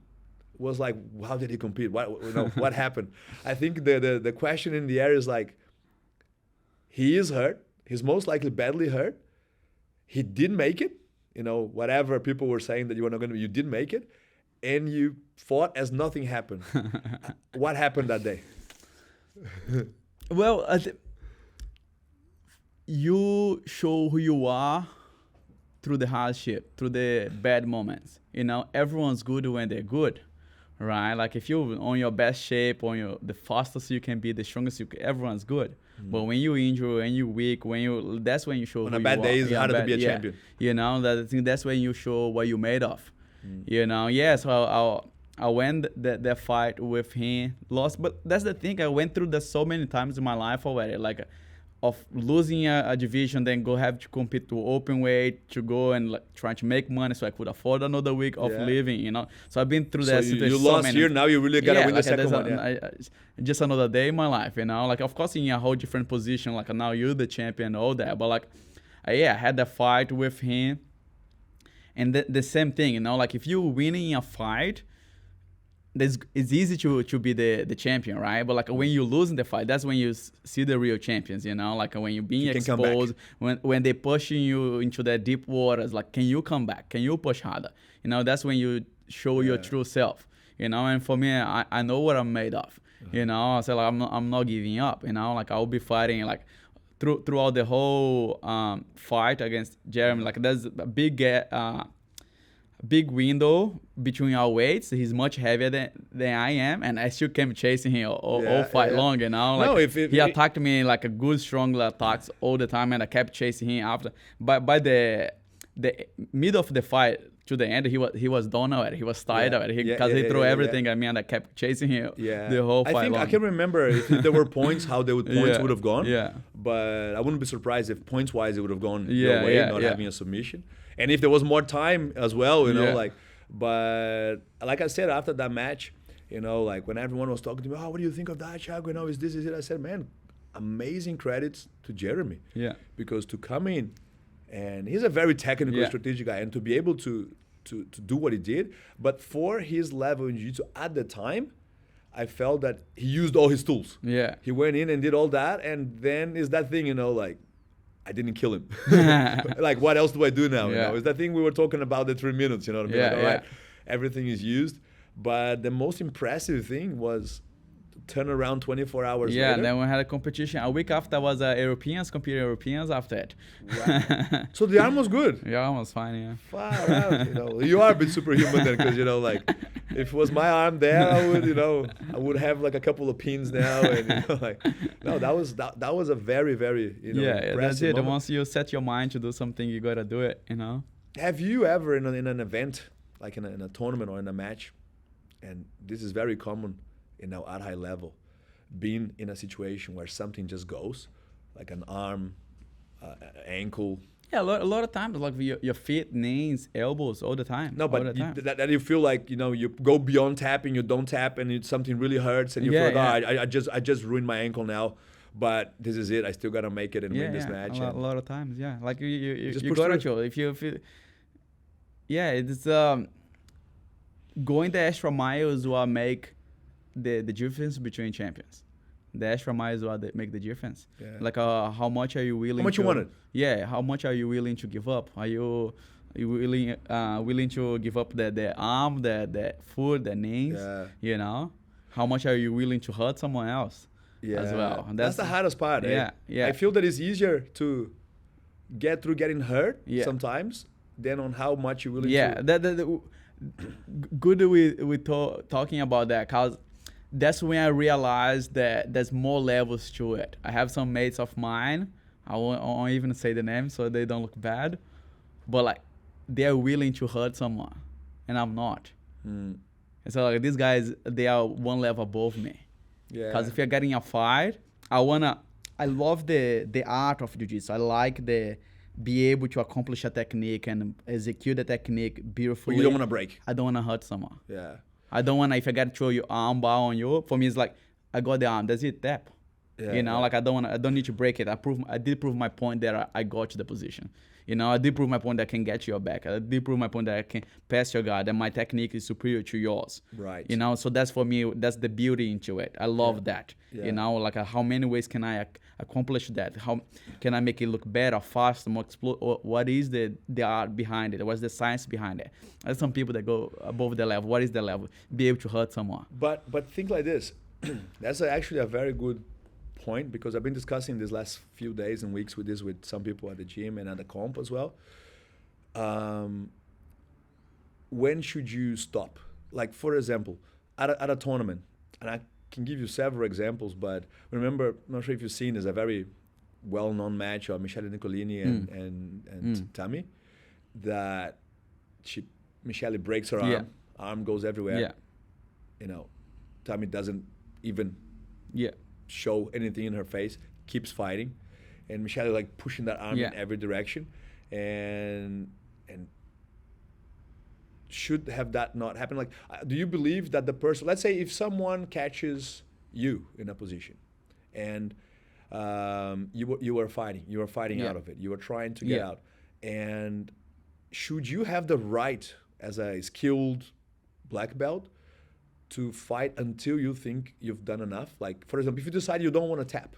It was like, how did he compete? What happened? I think the question in the air is like, he is hurt. He's most likely badly hurt. He did make it. Whatever people were saying that you were not going to, you did make it. And you fought as nothing happened. What happened that day? Well, you show who you are through the hardship, through the bad moments. Everyone's good when they're good, right? Like if you're on your best shape, the fastest you can be, the strongest everyone's good. But when you injure, when you're weak, that's when you show on who a bad you day, are. it's harder to be a champion. That's when you show what you're made of. So I went that fight with him, lost. But that's the thing, I went through that so many times in my life already, like of losing a division, then have to compete to open weight, to go and trying to make money so I could afford another week of living, So I've been through that situation. You lost here, now you really got to win the second one. Just another day in my life, Like, of course, in a whole different position, like now you're the champion, all that. But I had that fight with him. And the same thing, like if you're winning a fight, it's easy to be the champion, right? But like when you lose in the fight, that's when you see the real champions, Like when you're being exposed, when they're pushing you into the deep waters, like can you come back? Can you push harder? That's when you show your true self, And for me, I know what I'm made of, So like I'm not giving up, Like I'll be fighting like throughout the whole fight against Jeremy. Like there's a big window between our weights. He's much heavier than I am, and I still came chasing him all fight long, Like he attacked me like a good, strong attacks all the time, and I kept chasing him after. But by the middle of the fight to the end, he was done already. He was tired already because he threw everything at me, and I kept chasing him the whole fight long. I can remember if there were points, how points would have gone. Yeah. But I wouldn't be surprised if points-wise it would have gone your way, not having a submission. And if there was more time as well, but like I said, after that match, like when everyone was talking to me, what do you think of that, Thiago? Is this, is it? I said, man, amazing credits to Jeremy. Yeah. Because to come in, and he's a very technical, strategic guy, and to be able to do what he did, but for his level in Jiu-Jitsu at the time, I felt that he used all his tools. Yeah. He went in and did all that, and then is that thing, like, I didn't kill him. Like, what else do I do now? It's that thing we were talking about, the 3 minutes, you know what I mean? Yeah, all right, everything is used. But the most impressive thing was to turn around 24 hours later. Yeah, and then we had a competition. A week after was competing Europeans after it. Wow. So the arm was good? The arm was fine, yeah. Far out, You are a bit superhuman then, because, like, if it was my arm there, I would have like a couple of pins now, and no, that was a very, very impressive that's it. moment. Once you set your mind to do something, you gotta do it. Have you ever in an event, like in a tournament or in a match, and this is very common at high level, been in a situation where something just goes, like an arm, ankle? Yeah, a lot of times, like your feet, knees, elbows, all the time. No, but that you feel like, you go beyond tapping, you don't tap, and something really hurts, and you feel like, I just ruined my ankle now, but this is it. I still gotta make it and win this match. A lot of times, like you just gotta show. If you feel, it's going the extra mile is what make the difference between champions. The extra mile is what make the difference. Yeah. Like how much are you willing? How much you wanted? Yeah, how much are you willing to give up? Are you willing to give up the arm, the foot, the knees? Yeah. How much are you willing to hurt someone else? As well. And that's the hardest part. Yeah. I feel that it's easier to get through getting hurt sometimes than on how much you're willing to. Good we talking about that, cause that's when I realized that there's more levels to it. I have some mates of mine, I won't even say the name so they don't look bad, but like they're willing to hurt someone and I'm not. And so like these guys, they are one level above me. Yeah. Because if you're getting a fight, I love the art of jiu-jitsu. I like be able to accomplish a technique and execute the technique beautifully. But you don't want to break. I don't want to hurt someone. Yeah. I don't want to, if I get to throw your arm bar on you, for me it's like, I got the arm, that's it, tap. Yeah, you know, like I don't need to break it. I did prove my point that I got to the position. You know, I did prove my point that I can get to your back. I did prove my point that I can pass your guard, that my technique is superior to yours. Right. You know, so that's for me, that's the beauty into it. I love that. Yeah. You know, like how many ways can I accomplish that? How can I make it look better, faster, more what is the art behind it? What's the science behind it? There's some people that go above the level. What is the level? Be able to hurt someone. But think like this. That's actually a very good point, because I've been discussing these last few days and weeks with some people at the gym and at the comp as well. When should you stop? Like, for example, at a tournament, and I can give you several examples, but remember, I'm not sure if you've seen, there's a very well-known match of Michele Nicolini and Tammy, that Michele breaks her arm, arm goes everywhere. Yeah. You know, Tammy doesn't even show anything in her face, keeps fighting, and Michele is like pushing that arm in every direction, and should have that not happen? Like, do you believe that the person, let's say if someone catches you in a position, and you were fighting out of it, you were trying to get out, and should you have the right as a skilled black belt to fight until you think you've done enough? Like, for example, if you decide you don't want to tap,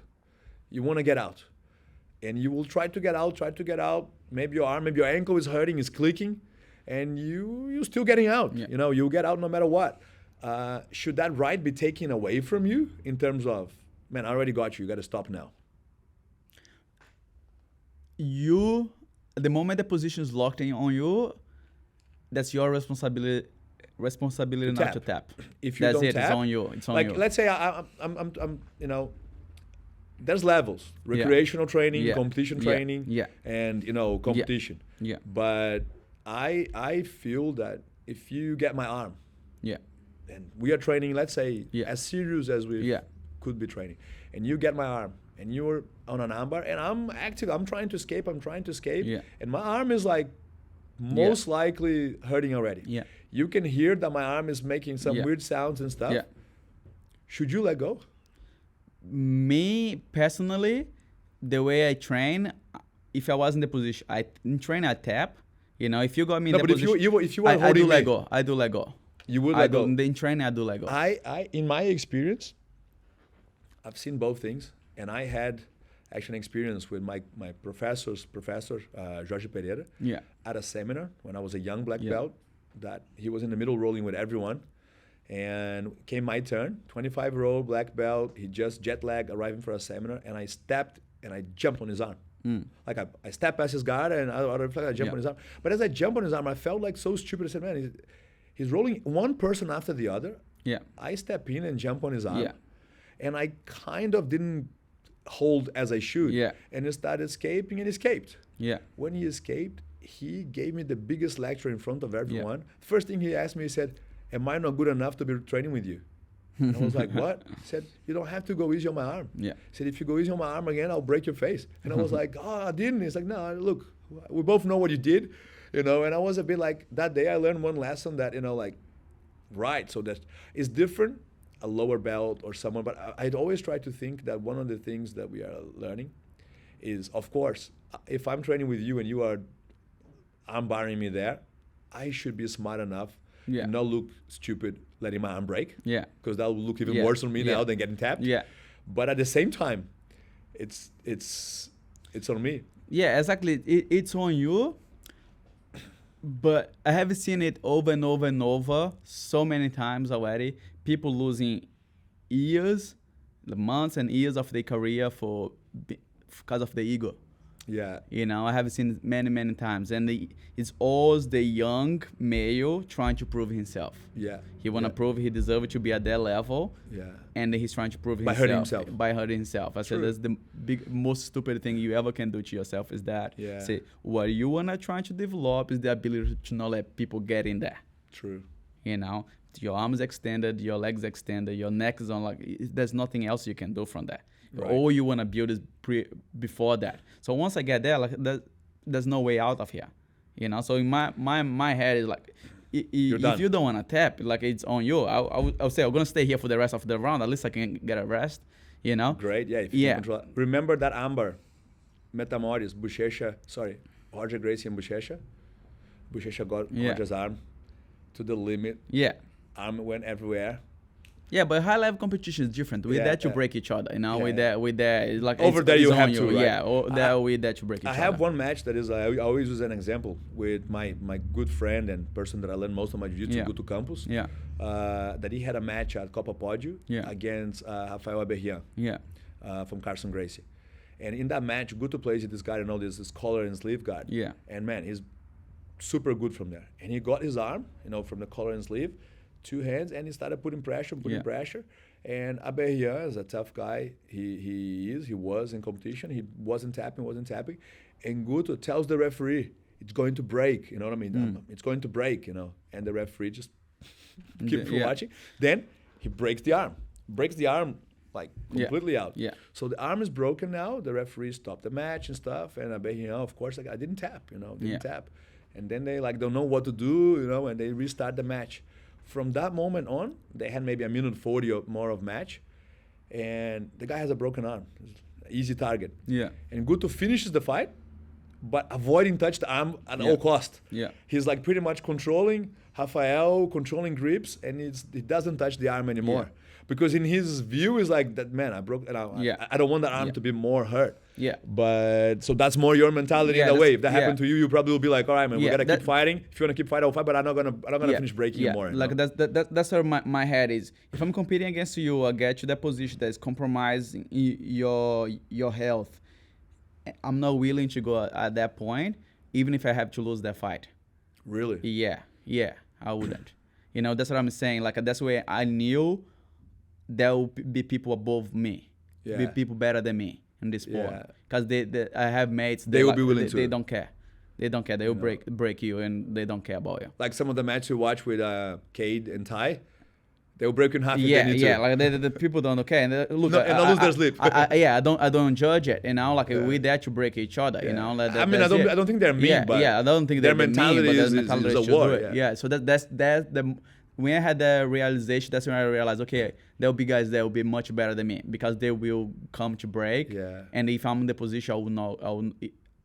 you want to get out, and you will try to get out, maybe your arm, maybe your ankle is hurting, is clicking, and you're still getting out. You know, you'll get out no matter what. Should that right be taken away from you in terms of, man, I already got you got to stop now? The moment the position is locked in on you, that's your responsibility not to tap. If you that's don't it, tap, it's on you. It's on like, you. let's say I'm you know, there's levels: recreational training, competition training, and you know, competition. Yeah. But I feel that if you get my arm, and we are training, let's say as serious as we could be training, and you get my arm, and you're on an armbar, and I'm active, I'm trying to escape, and my arm is like most likely hurting already. You can hear that my arm is making some weird sounds and stuff. Should you let go? Me personally, the way I train, if I was in the position, in training I tap. You know, if you got me in the position, if you were holding me, I do let go. You would let go. In training, I do let go. I in my experience, I've seen both things, and I had actually an experience with my professor Jorge Pereira at a seminar when I was a young black belt, that he was in the middle rolling with everyone, and came my turn, 25-year-old black belt, he just jet lagged arriving for a seminar, and I stepped and I jumped on his arm. Like I stepped past his guard and I jumped on his arm. But as I jumped on his arm, I felt like so stupid. I said, man, he's rolling one person after the other. I step in and jump on his arm. And I kind of didn't hold as I should. And he started escaping and escaped. When he escaped, he gave me the biggest lecture in front of everyone. First thing he asked me, he said, am I not good enough to be training with you? And I was like, what? He said, you don't have to go easy on my arm. He said, if you go easy on my arm again, I'll break your face. And I was like, oh, I didn't. He's like, no, look, we both know what you did, you know. And I was a bit like, that day I learned one lesson that, you know, like, right, so that it's different, a lower belt or someone, but I'd always try to think that one of the things that we are learning is, of course, if I'm training with you and you are arm-barring me there, I should be smart enough and not look stupid letting my arm break. Because that will look even worse on me now than getting tapped. But at the same time, it's on me. Yeah, exactly. It's on you. But I have seen it over and over and over so many times already. People losing years, months and years of their career because of the ego. Yeah. You know, I have seen many times, and it's always the young male trying to prove himself. Yeah. He want to prove he deserves to be at that level. Yeah. And he's trying to prove by hurting himself. By hurting himself. I said that's the most stupid thing you ever can do to yourself is that. Yeah. Say what you wanna try to develop is the ability to not let people get in there. True. You know, your arms extended, your legs extended, your neck is on. Like there's nothing else you can do from that. Right. All you wanna build is before that. So once I get there, like there's no way out of here. You know. So in my head is like. If you don't want to tap, like it's on you. I'll say I'm gonna stay here for the rest of the round. At least I can get a rest, you know. Great, yeah. If you can control. Remember that armbar, Metamores, Roger Gracie and Buchecha. Buchecha got Roger's arm to the limit. Yeah. Arm went everywhere. Yeah, but high level competition is different. With that you break each other, you know. With that, it's like over there you have to. Right? Yeah, with that you break each other. I have one match that is I always use an example with my good friend and person that I learned most of my jiu-jitsu, Guto Campos. Yeah. That he had a match at Copa Pódio against Rafael Aberrian. Yeah. From Carson Gracie, and in that match, Guto plays with this guy, this collar and sleeve guard. Yeah. And man, he's super good from there. And he got his arm, from the collar and sleeve. 2 hands, and he started putting pressure. And Aberrian is a tough guy. He was in competition. He wasn't tapping. And Guto tells the referee, it's going to break. You know what I mean? It's going to break, And the referee just keeps watching. Then he breaks the arm. Like completely out. Yeah. So the arm is broken now. The referee stopped the match and stuff. And Aberrian, of course, I didn't tap, didn't tap. And then they don't know what to do, and they restart the match. From that moment on, they had maybe a minute 40 or more of match, and the guy has a broken arm. Easy target. Yeah. And Guto finishes the fight, but avoiding touch the arm at all cost. Yeah. He's like pretty much controlling Rafael, controlling grips, and he doesn't touch the arm anymore. Yeah. Because in his view, is like that man. I broke. I don't want the arm to be more hurt. Yeah. But so that's more your mentality in a way. If that happened to you, you probably will be like, all right, man, we gotta keep fighting. If you wanna keep fighting, I'll fight. But I'm not gonna finish breaking you more. Like that's where my head is. If I'm competing against you, I get to that position that is compromising your health. I'm not willing to go at that point, even if I have to lose that fight. Really? Yeah, I wouldn't. That's what I'm saying. Like that's where I knew there will be people above me, be people better than me in this sport. Because I have mates. They will be willing to. They don't care. They don't care. They will break you, and they don't care about you. Like some of the matches you watch with Cade and Ty, they will break you in half. Like the people don't care. And look, they'll lose their sleep. I don't judge it. Like we there to break each other. I don't think they're mean. But I don't think their mentality is a war. Yeah. So that's the. When I had the realization, that's when I realized, okay, there'll be guys that will be much better than me because they will come to break. Yeah. And if I'm in the position, I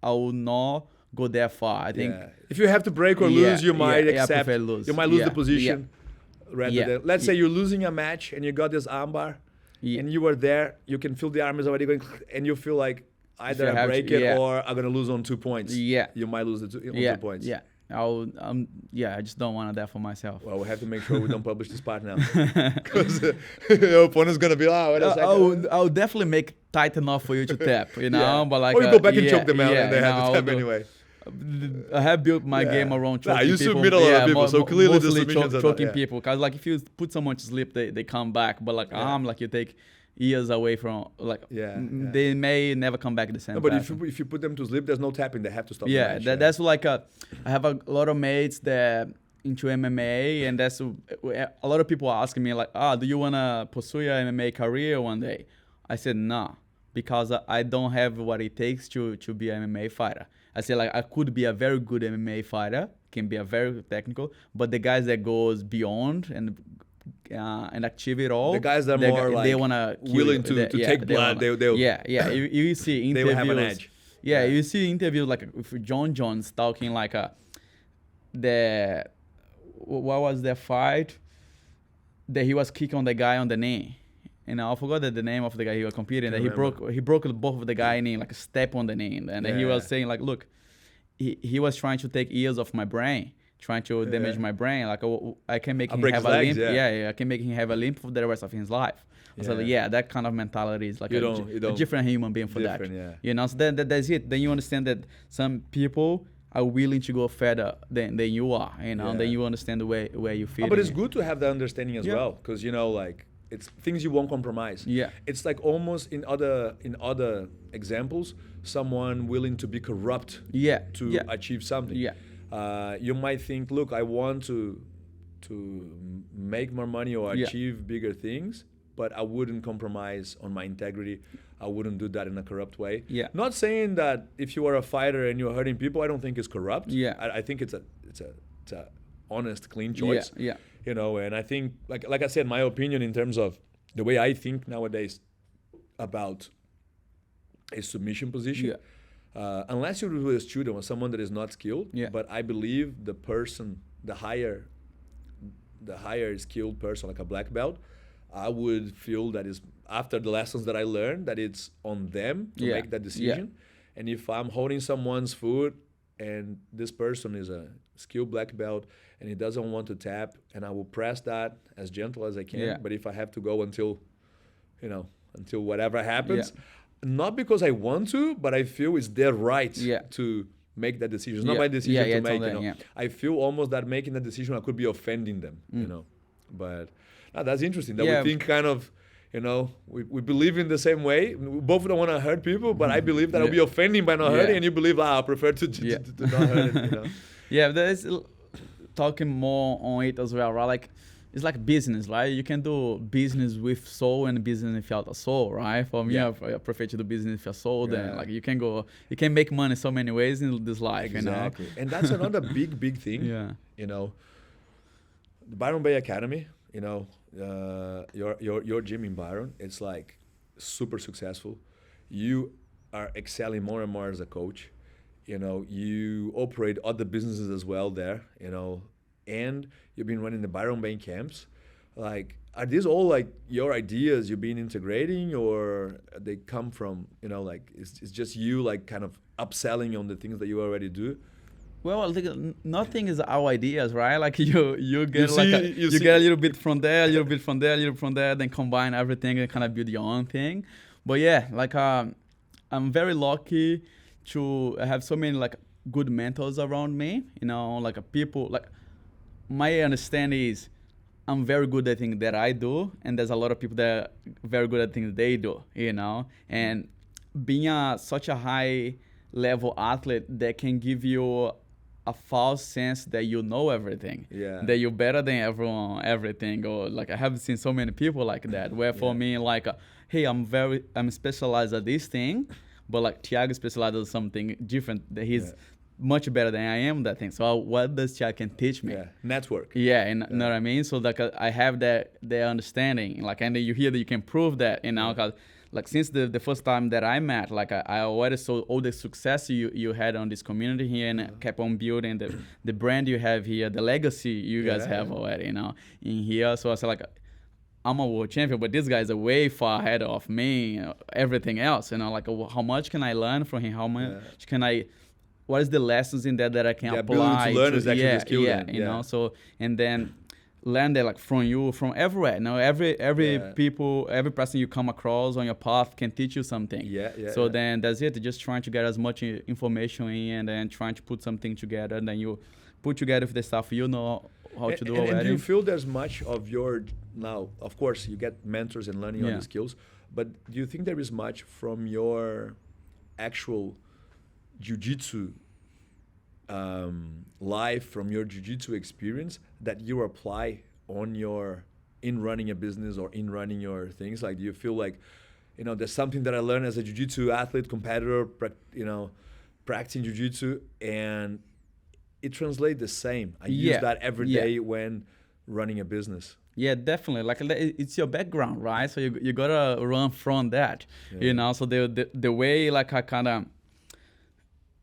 will not go that far. I think if you have to break or lose, you might accept. Lose. You might lose the position. Rather than, let's say you're losing a match and you got this armbar, and you were there, you can feel the arm is already going, and you feel like either I break it or I'm gonna lose on 2 points. Yeah. You might lose on 2 points. Yeah. I just don't want that for myself. Well, we have to make sure we don't publish this part now, because your opponent's gonna be like, wait a second. I'll definitely make tight enough for you to tap, but like. Or you go back and choke them out, and they have to tap anyway. I have built my game around choking you people. submit a lot of people, so clearly the submissions are choking people. Cause like if you put someone to sleep, they come back. But like like you take years away from they may never come back the same. No, but if you put them to sleep, there's no tapping. They have to stop. Yeah, the match, that's like I have a lot of mates that into MMA, and that's a lot of people are asking me like, do you wanna pursue your MMA career one day? I said no, because I don't have what it takes to be an MMA fighter. I said like I could be a very good MMA fighter, can be a very technical, but the guys that goes beyond and achieve it all. The guys that are more like they wanna willing to take blood. They'll you see interviews. They will have an edge. You see interviews like with John Jones talking like what was the fight that he was kicking on the guy on the knee. I forgot the name of the guy he was competing. That he broke both of the guy knee, like a step on the knee, and he was saying like, look, he was trying to take years of my brain. trying to damage my brain. Like I can make him break have his a legs, limp. I can make him have a limp for the rest of his life. So that kind of mentality is like a different human being for that. You know, so that's it. Then you understand that some people are willing to go further than you are. You know, then you understand the way where you feel. But it's good to have that understanding as well, because you know, like it's things you won't compromise. It's like almost in other examples, someone willing to be corrupt to achieve something. You might think, look, I want to make more money or achieve bigger things, but I wouldn't compromise on my integrity. I wouldn't do that in a corrupt way. Not saying that if you are a fighter and you're hurting people, I don't think it's corrupt. I think it's a honest, clean choice. You know, and I think like I said, my opinion in terms of the way I think nowadays about a submission position. Unless you're with a student or someone that is not skilled, but I believe the higher skilled person, like a black belt, I would feel that is after the lessons that I learned, that it's on them to make that decision. And if I'm holding someone's foot and this person is a skilled black belt and he doesn't want to tap, and I will press that as gentle as I can. But if I have to go until whatever happens, not because I want to, but I feel it's their right to make that decision. It's not my decision to make. You know, I feel almost that making that decision I could be offending them. You know, but that's interesting that we think kind of. You know, we believe in the same way. We both don't want to hurt people, but I believe that I'll be offending by not hurting, and you believe, I prefer to not hurt it, you know? There's talking more on it as well, right? Like, it's like business, right? You can do business with soul and business without a soul, right? For me, I prefer to do business with a soul. Then, like, you can make money so many ways in this life, exactly. You know? And that's another big thing. You know, the Byron Bay Academy, you know, your gym in Byron, it's like super successful. You are excelling more and more as a coach. You know, you operate other businesses as well there, you know, and you've been running the Byron Bay camps. Like, are these all like your ideas you've been integrating, or they come from, you know, like it's just you like kind of upselling on the things that you already do? Well, I think nothing is our ideas, right? Like you get get a little bit from there, a little bit from there, a little bit from there, then combine everything and kind of build your own thing. But yeah, like I'm very lucky to have so many like good mentors around me. You know, like people. Like my understanding is I'm very good at things that I do, and there's a lot of people that are very good at things they do. You know, and being such a high level athlete that can give you a false sense that you know everything, that you're better than everyone, everything, or like I have seen so many people like that. Where for me, like, hey, I'm specialized at this thing, but like Thiago specialized at something different. That he's much better than I am that thing. So what does Thiago can teach me? Network. And you know what I mean. So like I have that understanding. Like, and then you hear that you can prove that, you know, because. Like since the first time that I met, like I already saw all the success you had on this community here, and kept on building the brand you have here, the legacy you guys have already, you know, in here. So I said, like, I'm a world champion, but this guys are way far ahead of me, everything else, you know, like how much can I learn from him? How much can what is the lessons in that I can apply? To learn is actually the skill. You know, so, and then learn that like from you, from everywhere. You know, every people, every person you come across on your path can teach you something. So then that's it. Just trying to get as much information in, and then trying to put something together. And then you put together with the stuff you know how to do already. And do you feel there's much of your now? Of course, you get mentors and learning all the skills, but do you think there is much from your actual jiu-jitsu life, from your jiu-jitsu experience, that you apply in running a business or in running your things? Like, do you feel like, you know, there's something that I learned as a jiu-jitsu athlete, competitor, you know, practicing jiu-jitsu, and it translates the same? I use that every day when running a business. Yeah, definitely. Like, it's your background, right? So you gotta run from that, you know. So the way like I kind of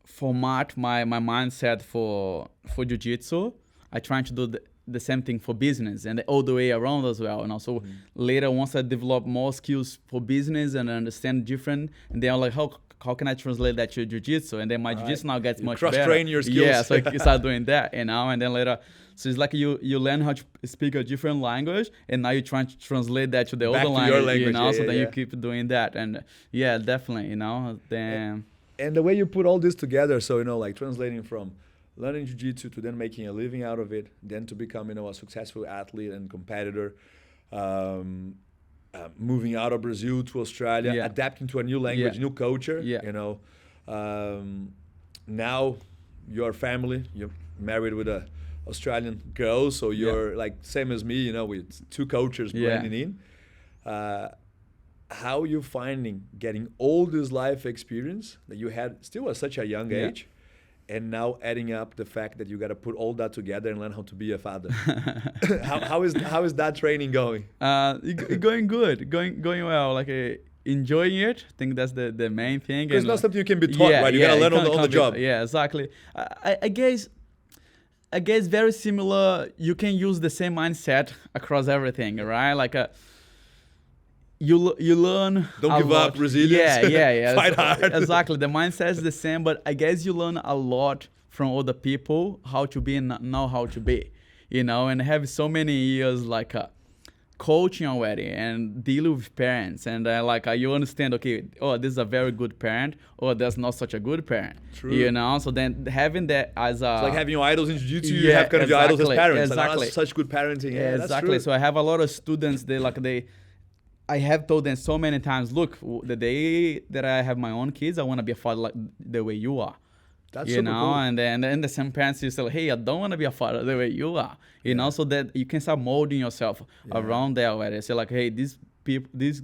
format my mindset for jiu-jitsu, I try to do the same thing for business, and all the way around as well. And also later, once I develop more skills for business and understand different, and then I'm like, how how can I translate that to jiu-jitsu? And then my jiu-jitsu now gets much better. Cross-train your skills. Yeah, so you start doing that, you know, and then later, so it's like you learn how to speak a different language, and now you're trying to translate that to the Back other to language, your language, you know, so then yeah. you keep doing that. And yeah, definitely, you know, then... And the way you put all this together, so, you know, like translating from learning jiu-jitsu to then making a living out of it, then to become, you know, a successful athlete and competitor, moving out of Brazil to Australia, adapting to a new language, new culture, you know. Now your family, you're married with a Australian girl, so you're like same as me, you know, with two cultures blending in. How you finding getting all this life experience that you had still at such a young age, and now adding up the fact that you got to put all that together and learn how to be a father? how is that training going? Going good, going well. Like enjoying it. I think that's the main thing. Because it's not something you can be taught, right? You gotta learn on the job. Yeah, exactly. I guess very similar. You can use the same mindset across everything, right? Like you learn. Don't give up, resilience. Yeah. Fight hard. Exactly. The mindset is the same, but I guess you learn a lot from other people how to be and know how to be, you know, and have so many years like coaching already and dealing with parents, and you understand, okay, oh, this is a very good parent, or that's not such a good parent. True. You know, so then having that as a... It's like having your idols in jiu-jitsu, you have kind of your idols as parents. Exactly. Like, such good parenting. Yeah, exactly. That's true. So I have a lot of students, I have told them so many times, look, the day that I have my own kids, I want to be a father like the way you are. That's you super know, cool. and then the same parents you say, hey, I don't want to be a father the way you are. You know, so that you can start molding yourself around there already. So like, hey, these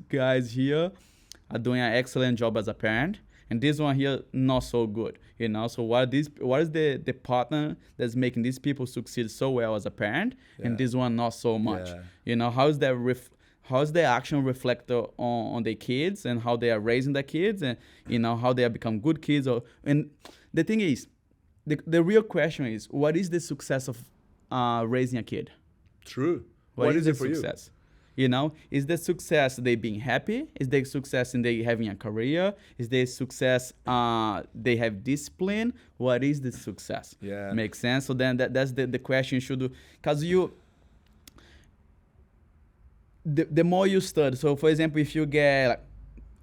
guys here are doing an excellent job as a parent, and this one here not so good. You know, so what is the partner that's making these people succeed so well as a parent, and this one not so much? You know, how's the action reflect on the kids, and how they are raising the kids, and you know how they have become good kids? And the thing is, the real question is, what is the success of raising a kid? True. What is it the for success? You know, is the success they being happy? Is the success in they having a career? Is the success they have discipline? What is the success? Yeah, makes sense. So then that's the question you should do, because the more you study. So for example, if you get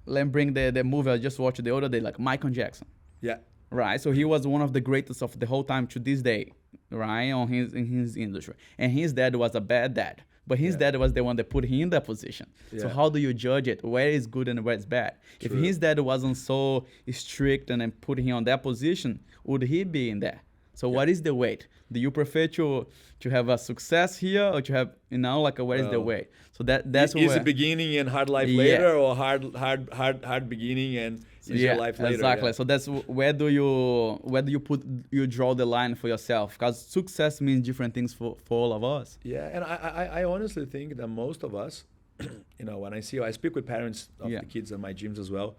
let me bring the movie I just watched the other day, like Michael Jackson. Yeah. Right. So he was one of the greatest of the whole time to this day, right? In his industry. And his dad was a bad dad. But his dad was the one that put him in that position. Yeah. So how do you judge it? Where is good and where is bad? True. If his dad wasn't so strict and then put him on that position, would he be in there? So what is the weight? Do you prefer to have a success here, or to have, you know, like where is the weight? So that's is it beginning and hard life later, or hard beginning and easier life later? Exactly. Yeah. So that's where do you draw the line for yourself? Because success means different things for all of us. Yeah, and I honestly think that most of us, you know, when I speak with parents of the kids at my gyms as well.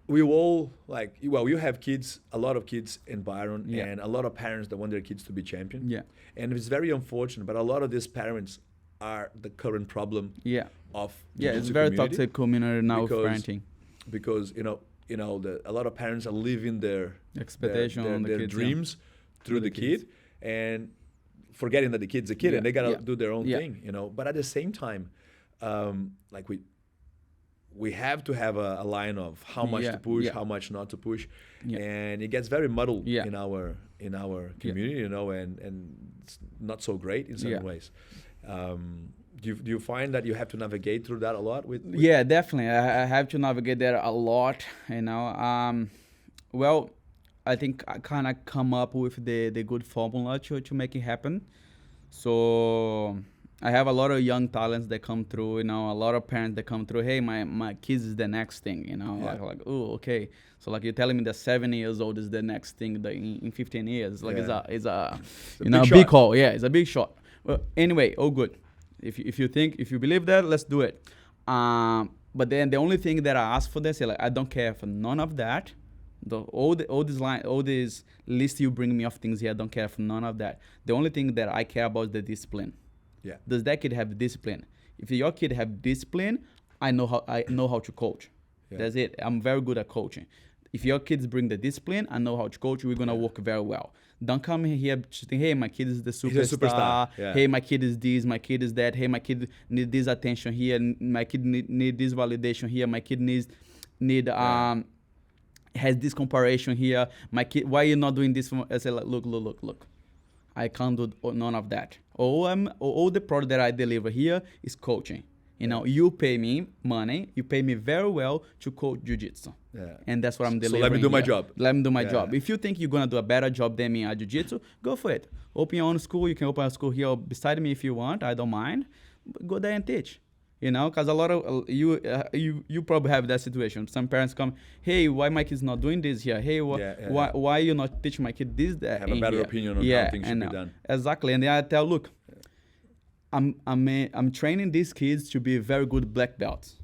We all you have kids, a lot of kids in Byron, and a lot of parents that want their kids to be champion. Yeah. And it's very unfortunate, but a lot of these parents are the current problem of the it's a very toxic community now of parenting. Because a lot of parents are living their expectation on their kids, dreams through the kid, and forgetting that the kid's a kid and they gotta do their own thing, you know. But at the same time, we have to have a line of how much to push, how much not to push, and it gets very muddled in our community, you know, and it's not so great in certain ways. Do you find that you have to navigate through that a lot? Yeah, definitely. I have to navigate there a lot, you know. Well, I think I kind of come up with the good formula to make it happen. So I have a lot of young talents that come through, you know, a lot of parents that come through, hey, my kids is the next thing, you know, like, oh, okay. So like you're telling me that 7 years old is the next thing in 15 years. Like it's a big call. Yeah, it's a big shot. Well, anyway, good. If you believe that, let's do it. But then the only thing that I ask for this is like, I don't care for none of that. All these list you bring me of things here, I don't care for none of that. The only thing that I care about is the discipline. Yeah. Does that kid have discipline? If your kid have discipline, I know how to coach. Yeah. That's it. I'm very good at coaching. If your kids bring the discipline, I know how to coach. We're gonna work very well. Don't come here to think, hey, my kid is the superstar. He's a superstar. Yeah. Hey, my kid is this. My kid is that. Hey, my kid need this attention here. My kid need this validation here. My kid has this comparison here. My kid, why are you not doing this? I say, like, look. I can't do none of that. All the product that I deliver here is coaching. You know, you pay me money. You pay me very well to coach jiu-jitsu. Yeah. And that's what I'm delivering. So let me do my job. Let me do my job. If you think you're going to do a better job than me at jiu-jitsu, go for it. Open your own school. You can open a school here beside me if you want. I don't mind. But go there and teach. You know, because a lot of you probably have that situation. Some parents come, hey, why my kid's not doing this here? Hey, why you not teaching my kid this? That have a better opinion on how things should be done. Exactly, and then I tell, look, I'm training these kids to be very good black belts.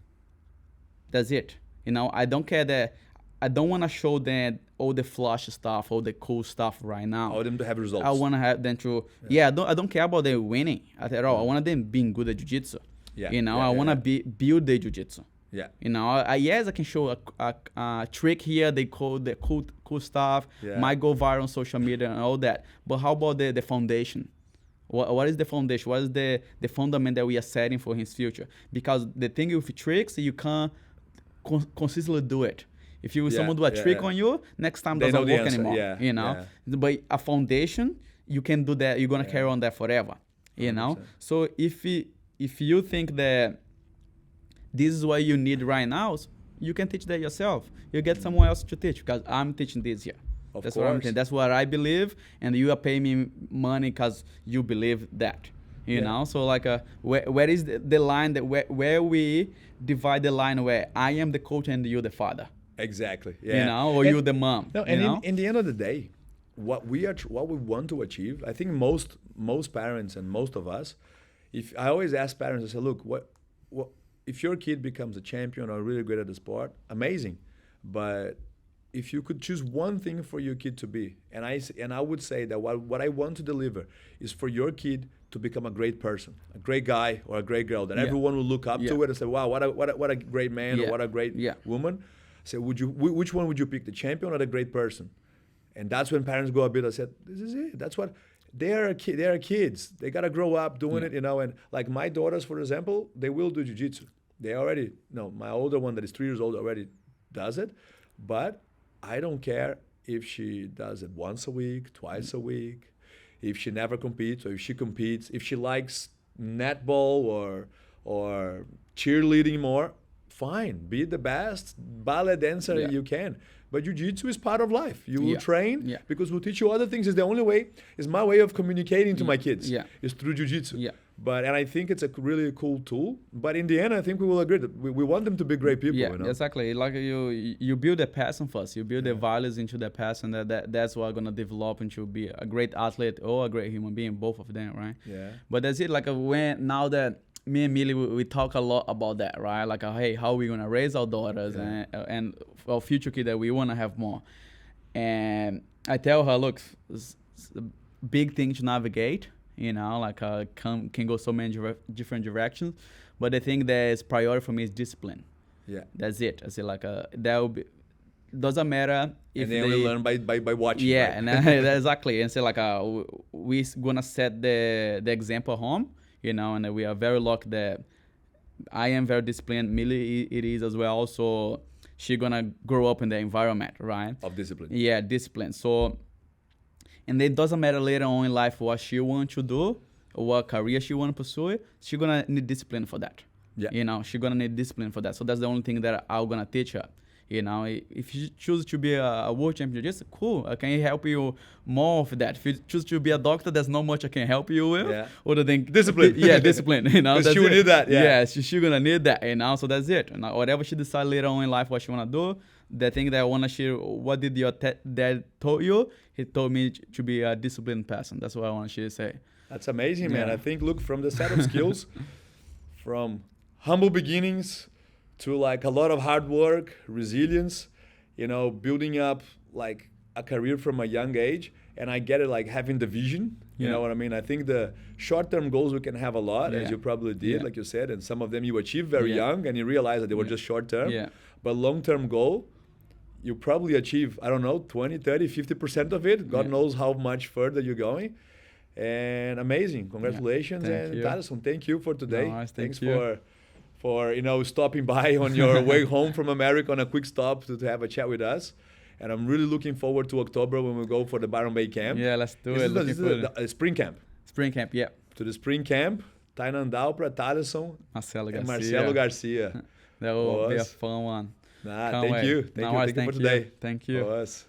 That's it. You know, I don't care that. I don't want to show them all the flash stuff, all the cool stuff right now. I want them to have results. I want to have them to. Yeah, I don't care about them winning at all. I want them being good at jiu-jitsu. Yeah. You know, I want to build the jiu-jitsu. Yeah. You know, yes, I can show a trick here. They call the cool stuff. Yeah. Might go viral on social media and all that. But how about the foundation? What is the foundation? What is the fundament that we are setting for his future? Because the thing with tricks, you can't consistently do it. If someone do a trick on you, next time doesn't work anymore. Yeah. You know, but a foundation, you can do that. You're gonna carry on that forever. You 100%. Know. So if you think that this is what you need right now, you can teach that yourself. You get someone else to teach because I'm teaching this here. That's what I'm saying. That's what I believe, and you are paying me money because you believe that. You know, so like, where is the line that where we divide the line where I am the coach and you the father? Exactly. Yeah. You know, or you the mom. No, and in the end of the day, what we want to achieve, I think most parents and most of us, if I always ask parents, I say, look, what if your kid becomes a champion or really great at the sport, amazing, but if you could choose one thing for your kid to be, and I would say that what I want to deliver is for your kid to become a great person, a great guy or a great girl that everyone will look up to it and say, wow, what a great man or what a great woman. So which one would you pick, the champion or the great person? And that's when parents go a bit. I said, this is it. That's what they are. They are kids. They gotta grow up doing it, you know. And like my daughters, for example, they will do jiu-jitsu. They already my older one that is 3 years old already does it, but I don't care if she does it once a week, twice a week, if she never competes or if she competes, if she likes netball or cheerleading more, fine, be the best ballet dancer you can. But jiu-jitsu is part of life. You will train because we'll teach you other things. It's the only way, is my way of communicating to my kids is through jiu-jitsu. Yeah. And I think it's a really cool tool. But in the end, I think we will agree that we want them to be great people. Yeah, you know? Exactly. Like you build a passion first. You build the values into the passion. That's what gonna develop into be a great athlete or a great human being. Both of them, right? Yeah. But that's it. Like now that me and Millie, we talk a lot about that, right? Like, hey, how are we gonna raise our daughters and our future kid that we wanna have more? And I tell her, look, it's a big thing to navigate. You know, like can go so many different directions, but the thing that is priority for me is discipline. Yeah, that's it. I say like that will be. Doesn't matter if and then we learn by watching. Yeah, right? And exactly. And say like we gonna set the example home. You know, and we are very lucky that I am very disciplined. Millie it is as well. So she gonna grow up in the environment, right? Of discipline. Yeah, discipline. So. And it doesn't matter later on in life what she wants to do or what career she wants to pursue. She's going to need discipline for that. Yeah. You know, she's going to need discipline for that. So that's the only thing that I'm going to teach her. You know, if you choose to be a world champion, just cool. I can help you more with that. If you choose to be a doctor, there's not much I can help you with. Yeah. Other than discipline. Yeah, discipline. You know, she will need that. Yeah, she's going to need that. You know, so that's it. And whatever she decides later on in life what she want to do, the thing that I want to share, what did your dad told you? He told me to be a disciplined person. That's what I want to say. That's amazing, man. I think, look, from the set of skills, from humble beginnings to like a lot of hard work, resilience, you know, building up like a career from a young age. And I get it, like having the vision, you know what I mean? I think the short-term goals we can have a lot, as you probably did, like you said, and some of them you achieved very young and you realize that they were just short-term. But long-term goal, you probably achieve, I don't know, 20, 30, 50% of it. God knows how much further you're going. And amazing. Congratulations. And Thalison, thank you for today. No, Thanks for you know, stopping by on your way home from America on a quick stop to have a chat with us. And I'm really looking forward to October when we go for the Byron Bay camp. Yeah, let's do it. This is the spring camp. Spring camp, yeah. To the spring camp, Tainan Dalpra, Thalison, and Marcelo Garcia. That will be a fun one. Thank you. Thank you for today. Thank you. Boas.